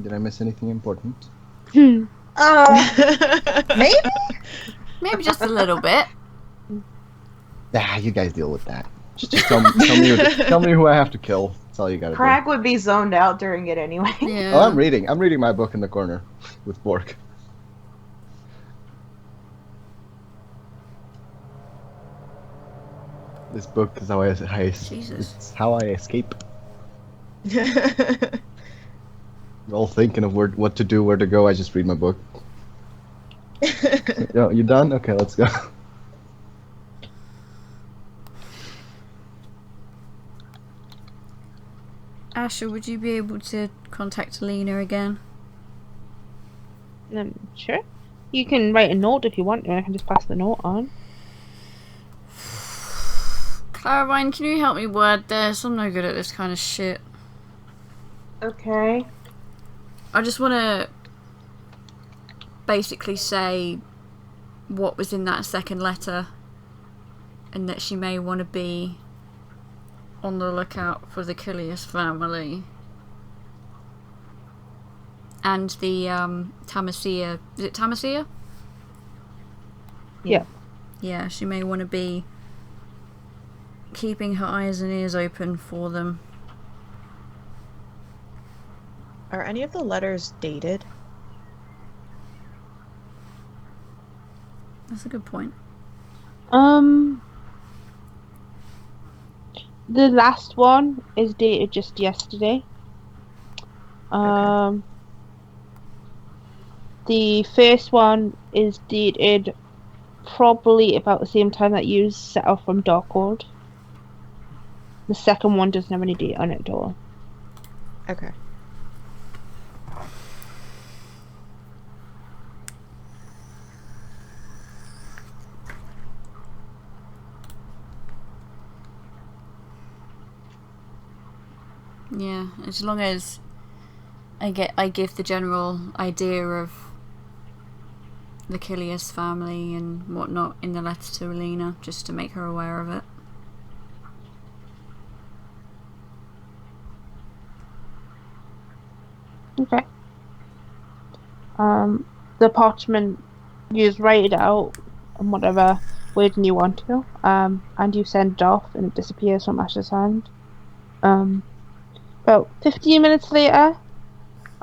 Did I miss anything important? Maybe? Maybe just a little bit. Ah, you guys deal with that. Just tell me who I have to kill. That's all you gotta Krag would be zoned out during it anyway. Yeah. do. Oh, I'm reading my book in the corner with Bork. This book is how Jesus. it's how I escape. We're all thinking of what to do, where to go. I just read my book. Yo, you done? Okay, let's go. Asha, would you be able to contact Aleena again? Sure. You can write a note if you want to. I can just pass the note on. Claravine, can you help me word this? I'm no good at this kind of shit. Okay. I just want to basically say what was in that second letter and that she may want to be on the lookout for the Killius family. And the Tamasia. Is it Tamasia? Yeah. Yeah, she may want to be keeping her eyes and ears open for them. Are any of the letters dated? That's a good point. The last one is dated just yesterday. Okay. The first one is dated probably about the same time that you set off from Darkhold. The second one doesn't have any date on it at all. Okay. Yeah, as long as I give the general idea of the Killius family and whatnot in the letter to Aleena, just to make her aware of it. Okay. The parchment, you just write it out and whatever wording you want to, and you send it off and it disappears from Asha's hand. About 15 minutes later,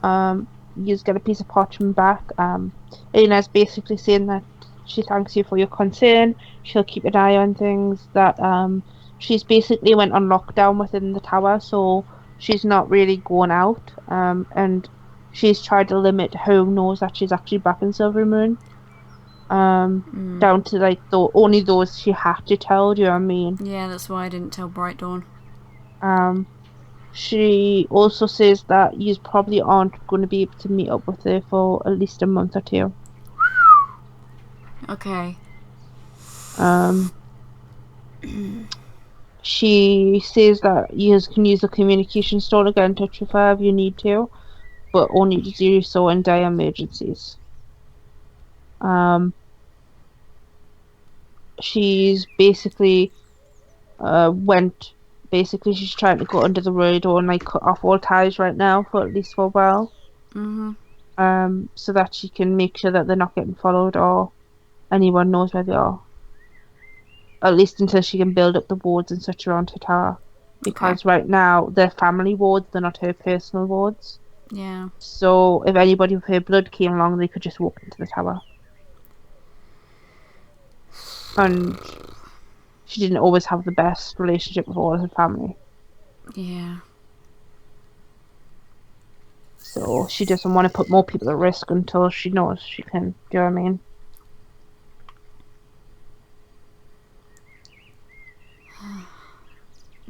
you just get a piece of parchment back. Aleena's basically saying that she thanks you for your concern. She'll keep an eye on things. That she's basically went on lockdown within the tower, so she's not really going out. And she's tried to limit who knows that she's actually back in Silverymoon. Down to like only those she had to tell. Do you know what I mean? Yeah, that's why I didn't tell Bright Dawn. She also says that you probably aren't going to be able to meet up with her for at least a month or two. Okay. She says that you can use the communication store to get in touch with her if you need to, but only to do so in dire emergencies. She's basically she's trying to go under the radar and like cut off all ties right now for at least for a while. So that she can make sure that they're not getting followed or anyone knows where they are. At least until she can build up the wards and such around her tower. Because right now they're family wards, they're not her personal wards. Yeah. So if anybody with her blood came along, they could just walk into the tower. and she didn't always have the best relationship with all of her family. Yeah. So she doesn't want to put more people at risk until she knows she can. Do you know what I mean?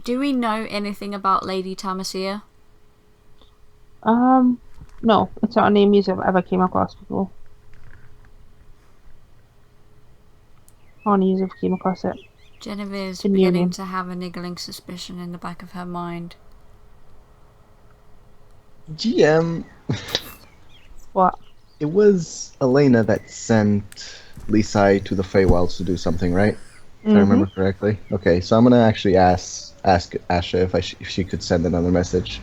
Do we know anything about Lady Tamasia? No, it's not a name you've ever came across before. Only you've came across it. Jennavyr a new beginning name. to have a niggling suspicion in the back of her mind. GM, What? it was Aleena that sent Lisai to the Feywilds to do something, right? If I remember correctly. Okay, so I'm gonna actually ask Asha if she could send another message.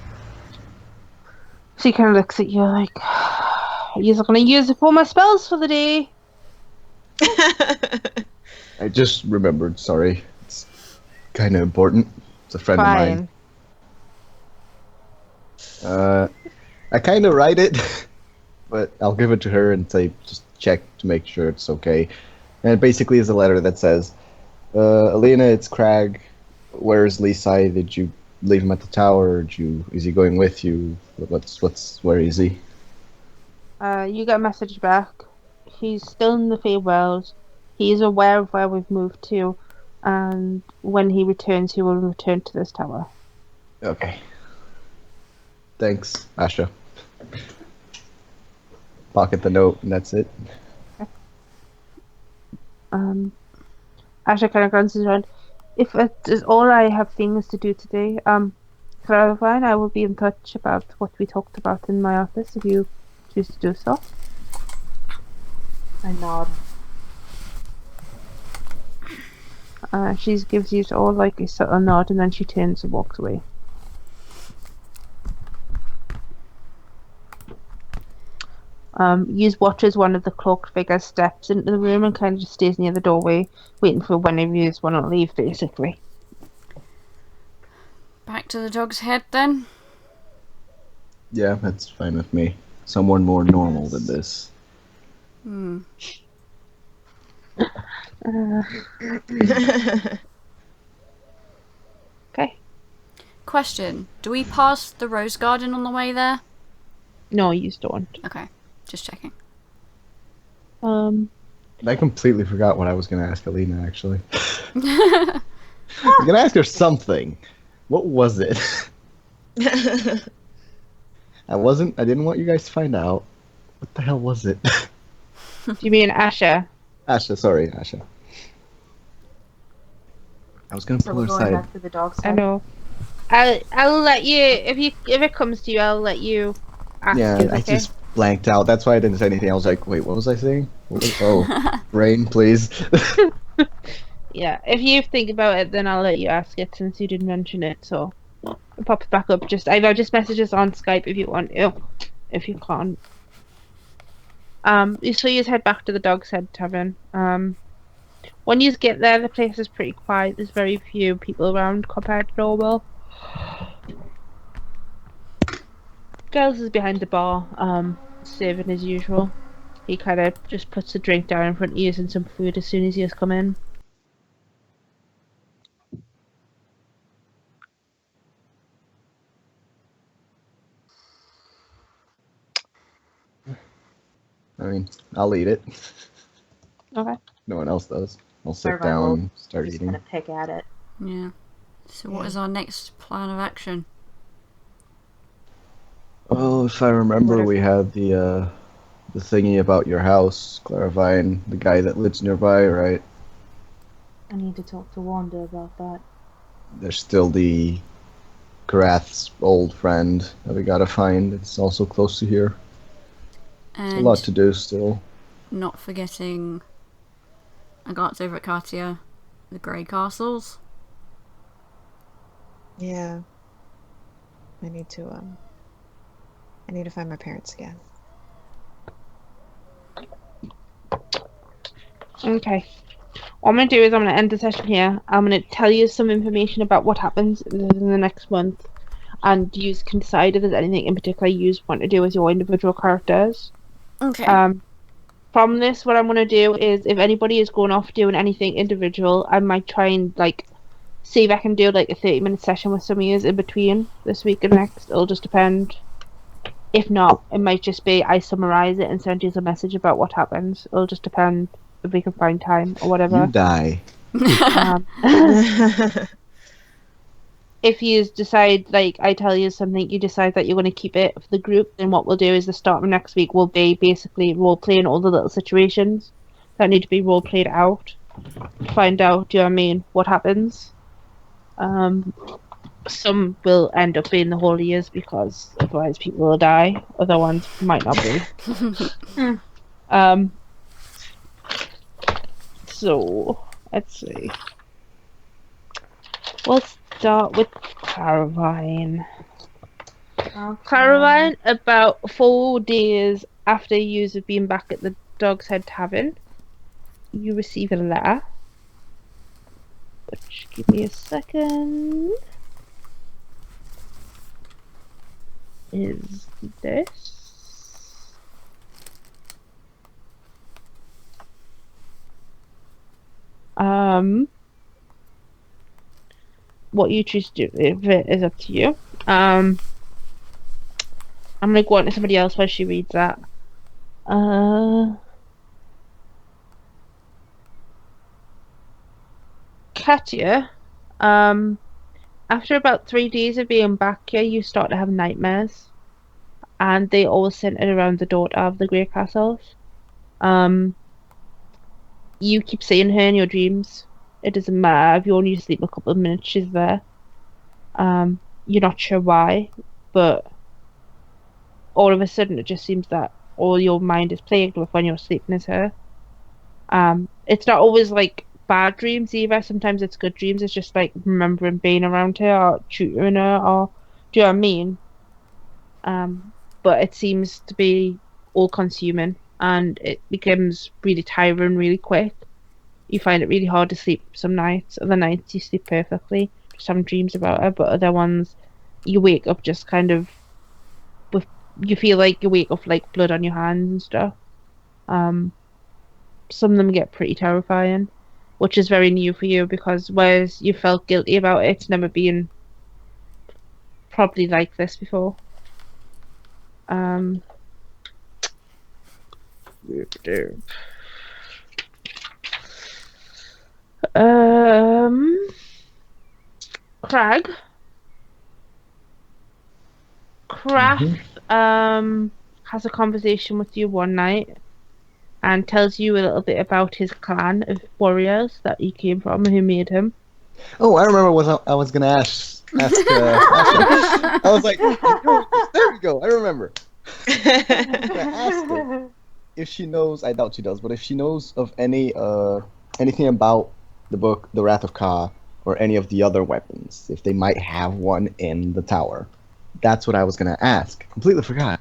She kind of looks at you like, you're gonna use up all my spells for the day. I just remembered. Sorry, it's kind of important. It's a friend of mine. I kind of write it, but I'll give it to her and say just check to make sure it's okay. And it basically is a letter that says, Aleena, it's Krag. Where's Lisai? Did you leave him at the tower? Is he going with you? Where is he? You get a message back. He's still in the Feywild. He is aware of where we've moved to, and when he returns, he will return to this tower. Okay. Thanks, Asha. Pocket the note, and that's it. Asha kind of glances around. If it is all I have things to do today, Claravine, I will be in touch about what we talked about in my office if you choose to do so. I nod. She gives you all like a subtle nod, and then she turns and walks away. Use watch as one of the cloaked figures steps into the room and kind of just stays near the doorway, waiting for one of you want to leave, basically. Back to the dog's head then? Yeah, that's fine with me. Someone more normal than this. Okay. Question. Do we pass the rose garden on the way there? No, you don't. Okay. Just checking. I completely forgot what I was going to ask Aleena, actually. I was going to ask her something. What was it? I didn't want you guys to find out. What the hell was it? Do you mean Asha? Asha, sorry, Asha. I was going to So pull we're her going aside. back to the dog's I head. know. I'll let you if it comes to you. I'll let you ask. Yeah, you, I okay? just blanked out. That's why I didn't say anything. I was like, wait, what was I saying? Brain, please. Yeah, if you think about it, then I'll let you ask it since you didn't mention it. So it pops back up. Just message us on Skype if you want to. If you can't. So you just head back to the Dog's Head Tavern. When you get there, the place is pretty quiet. There's very few people around compared to normal. Giles is behind the bar, serving as usual. He kind of just puts a drink down in front of you and some food as soon as you come in. I mean, I'll eat it. Okay. No one else does. I'll sit Survival. down and start Just eating. kind of pick at it. Yeah. So what is our next plan of action? Well, if I remember, we had the thingy about your house, Claravine, the guy that lives nearby, right? I need to talk to Wanda about that. There's still the Karath's old friend that we gotta find. It's also close to here. And There's a lot to do still. not forgetting a glance over at Katya, the Grey Castles. Yeah. I need to find my parents again. Okay. What I'm going to do is I'm going to end the session here. I'm going to tell you some information about what happens in the next month. And you can decide if there's anything in particular you want to do with your individual characters. Okay. from this, what I'm gonna do is, if anybody is going off doing anything individual, I might try and like see if I can do like a 30-minute session with some of you in between this week and next. It'll just depend. If not, it might just be I summarize it and send you a message about what happens. It'll just depend if we can find time or You whatever. die. Um, if you decide, like I tell you something, you decide that you're going to keep it for the group, then what we'll do is the start of next week will be basically role playing all the little situations that need to be role played out. Find out, do you know what I mean, what happens. Some will end up being the whole years because otherwise people will die. Other ones might not be. So let's see. We'll start with Claravine. Claravine, about 4 days after you have been back at the Dog's Head Tavern, you receive a letter. Which, give me a second. Is this? What you choose to do is up to you. I'm gonna go on to somebody else while she reads that. Katya, after about 3 days of being back here, you start to have nightmares, and they all centered around the daughter of the Grey Castles. You keep seeing her in your dreams. It doesn't matter if you only sleep a couple of minutes, she's there. You're not sure why, but all of a sudden it just seems that all your mind is plagued with when you're sleeping is her. It's not always like bad dreams either. Sometimes it's good dreams. It's just like remembering being around her or tutoring her, or do you know what I mean? But it seems to be all consuming, and it becomes really tiring really quick. You find it really hard to sleep some nights. Other nights you sleep perfectly, just having dreams about her, but other ones you wake up just kind of with, you feel like you wake up like blood on your hands and stuff. Some of them get pretty terrifying, which is very new for you, because whereas you felt guilty about it, it's never been probably like this before. Krag. Kraft has a conversation with you one night and tells you a little bit about his clan of warriors that he came from and who made him. Oh, I remember what I was gonna ask. Asha. I was like, there we go. I remember. I was gonna ask her if she knows. I doubt she does, but if she knows of anything about the book, The Wrath of Ka, or any of the other weapons, if they might have one in the tower. That's what I was gonna ask. Completely forgot.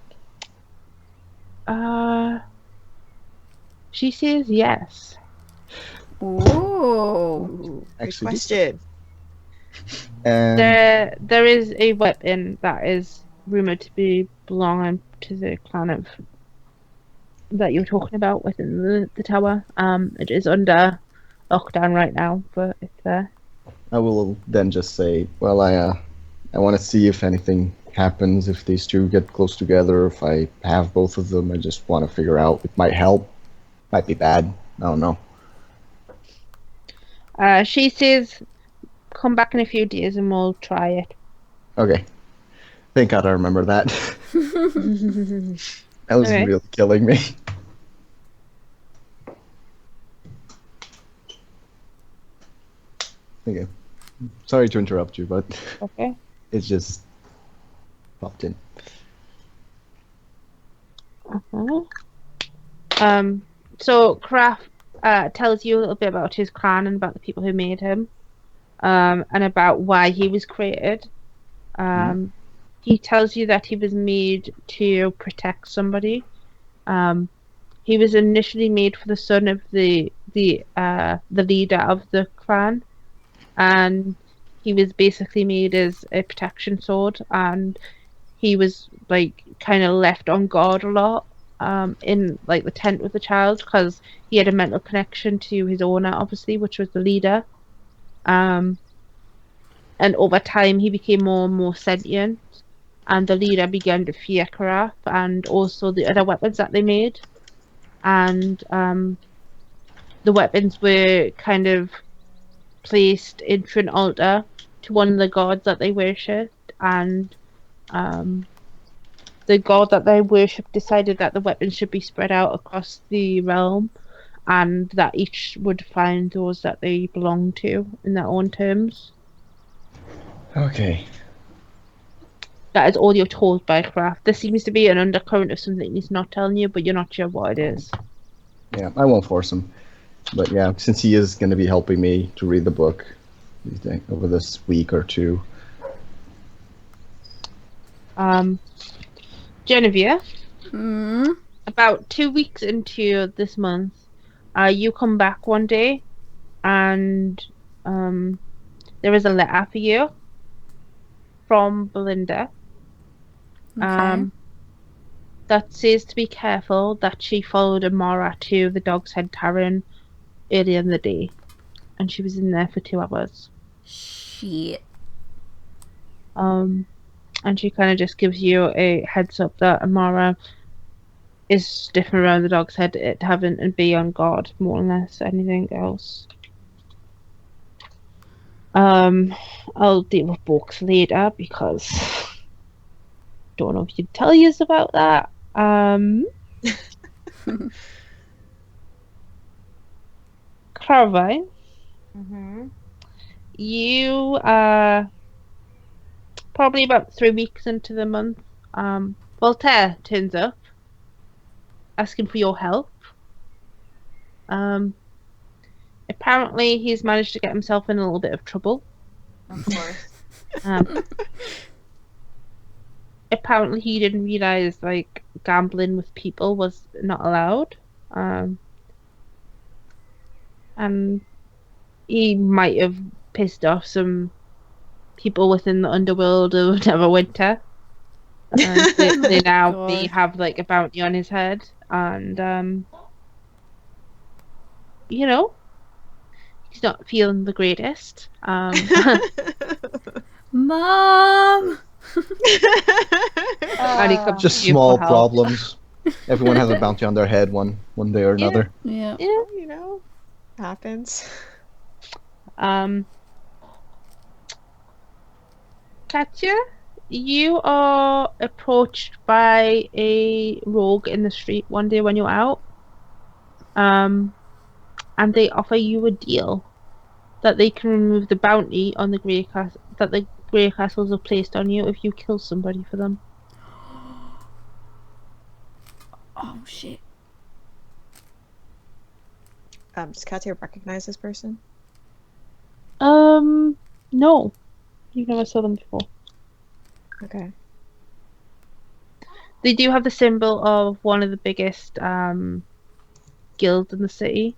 She says yes. Ooh. Good Actually, question. There is a weapon that is rumored to be belonging to the clan of that you're talking about within the tower. It is under lockdown right now, but it's there. I will then just say, well, I want to see if anything happens, if these two get close together, if I have both of them. I just want to figure out. It might help, might be bad. I don't know. She says, come back in a few days and we'll try it. Okay. Thank God I remember that. That was Okay. really killing me. Okay. Sorry to interrupt you, but Okay. it just popped in. So Kraft tells you a little bit about his clan and about the people who made him, and about why he was created. He tells you that he was made to protect somebody. He was initially made for the son of the leader of the clan, and he was basically made as a protection sword, and he was like kind of left on guard a lot. in like the tent with the child because he had a mental connection to his owner, obviously, which was the leader. And over time, he became more and more sentient, and the leader began to fear Karaf and also the other weapons that they made. And the weapons were kind of placed into an altar to one of the gods that they worshipped, and the god that they worshipped decided that the weapons should be spread out across the realm and that each would find those that they belong to in their own terms. Okay. That is all you're told by Kraft. There seems to be an undercurrent of something he's not telling you, but you're not sure what it is. Yeah, I won't force him. But yeah, since he is going to be helping me to read the book over this week or two. Jennavyr, Hmm. about 2 weeks into this month, you come back one day and there is a letter for you from Belinda. Okay. That says to be careful that she followed Amara to the Dog's Head Tavern earlier in the day, and she was in there for 2 hours. Shit. And she kind of just gives you a heads up that Amara is sniffing around the Dog's Head Tavern and be on guard more or less anything else. I'll deal with Bork later because don't know if you'd tell you about that. Claravine, Mm-hmm. you are probably about 3 weeks into the month. Voltaire turns up asking for your help. Apparently he's managed to get himself in a little bit of trouble. Of course. Apparently he didn't realize like gambling with people was not allowed. And he might have pissed off some people within the underworld of Neverwinter. They now God. have like a bounty on his head, and you know, he's not feeling the greatest. Mom. And he comes Just to you small for help. problems. Everyone has a bounty on their head one day or Yeah. another. Yeah. Yeah. You know, happens. Katya, you are approached by a rogue in the street one day when you're out. And they offer you a deal that they can remove the bounty on the Grey Castle that the Grey Castles have placed on you if you kill somebody for them. Oh shit. Does Katya recognize this person? No. You've never saw them before. Okay. They do have the symbol of one of the biggest guilds in the city.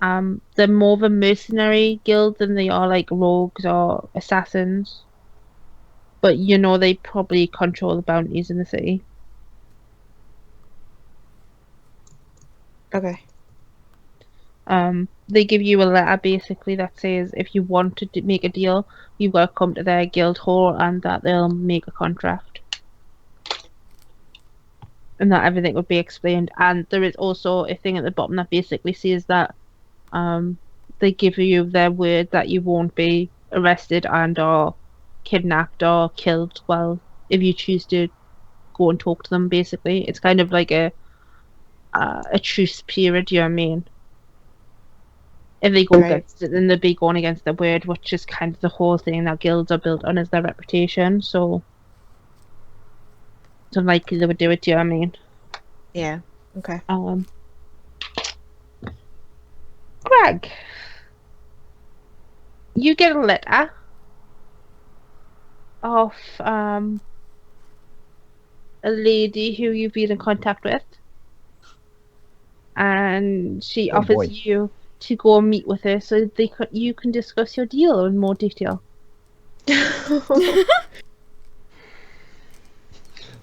They're more of a mercenary guild than they are like rogues or assassins. But you know they probably control the bounties in the city. Okay. They give you a letter basically that says if you want to make a deal, you've got to come to their guild hall and that they'll make a contract. And that everything would be explained. And there is also a thing at the bottom that basically says that they give you their word that you won't be arrested and or kidnapped or killed if you choose to go and talk to them basically. It's kind of like a truce period, you know what I mean? If they go Right. against it, then they'll be going against their word, which is kind of the whole thing that guilds are built on, is their reputation. So it's unlikely they would do it, do you know what I mean? Yeah. Okay. Krag, you get a letter of a lady who you've been in contact with, and she Oh, offers boy. you to go and meet with her so you can discuss your deal in more detail.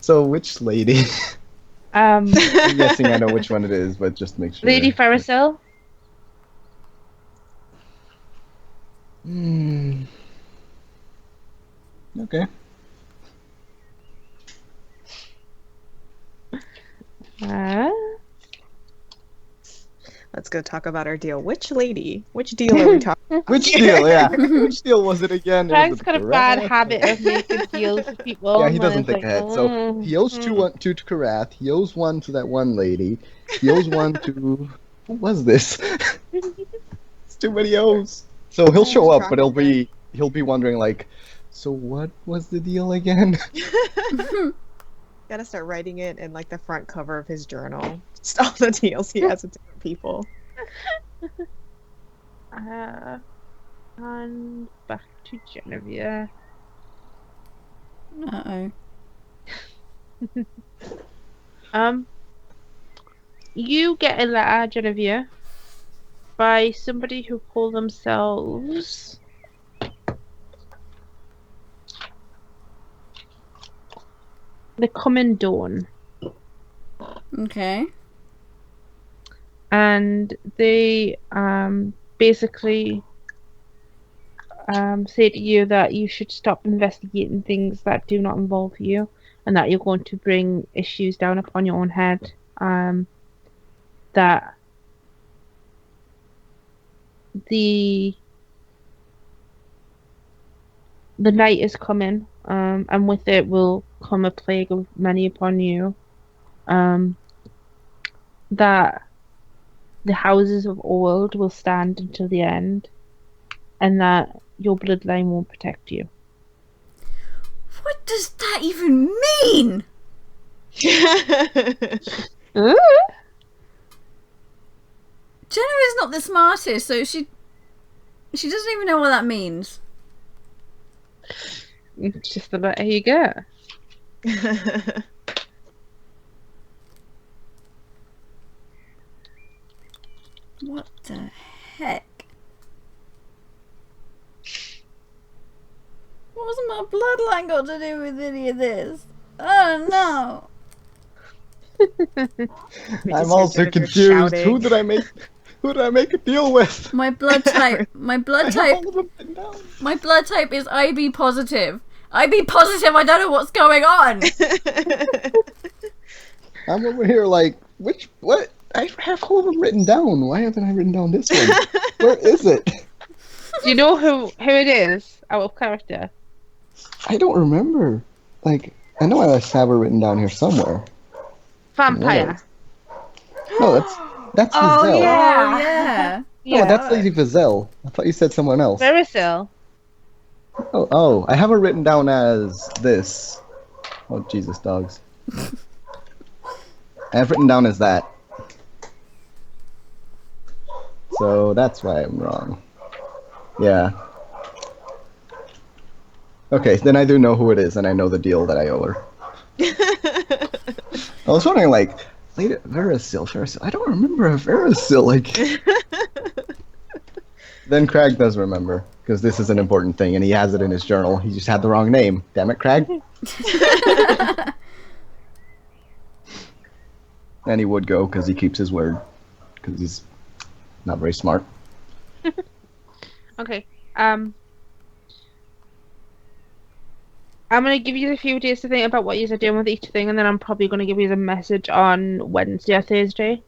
So which lady? I'm guessing I know which one it is, but just make sure. Lady Ferrisil. Okay. Let's go talk about our deal. Which lady? Which deal are we talking? Which deal? Yeah. Which deal was it again? Crag's got a bad habit of making deals with people. Yeah, he and then doesn't it's think ahead. So he owes two to Karath. He owes one to that one lady. He owes one to who was this? It's too many O's. So he'll show up, but he'll be wondering like, so what was the deal again? Gotta start writing it in like the front cover of his journal. Just all the deals he has with different people. And back to Jennavyr. You get a letter, Jennavyr, by somebody who call themselves the Coming Dawn. Okay. And they basically say to you that you should stop investigating things that do not involve you, and that you're going to bring issues down upon your own head. That the night is coming, and with it will come a plague of many upon you. That the houses of old will stand until the end, and that your bloodline won't protect you. What does that even mean? Jennavyr is not the smartest, so she doesn't even know what that means. It's just the letter you get. What the heck? What's my bloodline got to do with any of this? Oh no! I'm also confused. Who did I make a deal with? My blood type is IB positive. IB positive, I don't know what's going on. I'm over here like, what? I have all of them written down. Why haven't I written down this one? Where is it? Do you know who it is out of character? I don't remember. Like, I know I have her written down here somewhere. Vampire. No, that's Vizelle. Yeah. No, that's Lady Vizelle. I thought you said someone else. Ferrisil. Oh, I have her written down as this. Oh, Jesus, dogs. I have written down as that. So that's why I'm wrong. Yeah. Okay, then I do know who it is, and I know the deal that I owe her. I was wondering, like, Lady Ferrisil. I don't remember a Ferrisil. Like. Then Krag does remember, because this is an important thing, and he has it in his journal. He just had the wrong name. Damn it, Krag. And he would go, because he keeps his word. Because he's not very smart. Okay. I'm gonna give you a few days to think about what you're doing with each thing, and then I'm probably gonna give you a message on Wednesday or Thursday.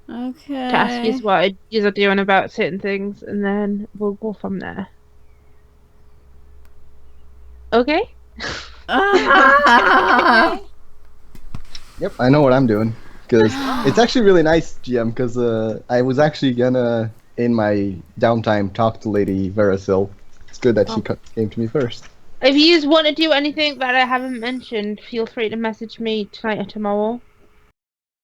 Okay. To ask you what you're doing about certain things, and then we'll go from there. Okay? Yep, I know what I'm doing. Because it's actually really nice, GM, because I was actually gonna, in my downtime, talk to Lady Ferrisil. It's good that she came to me first. If you want to do anything that I haven't mentioned, feel free to message me tonight or tomorrow.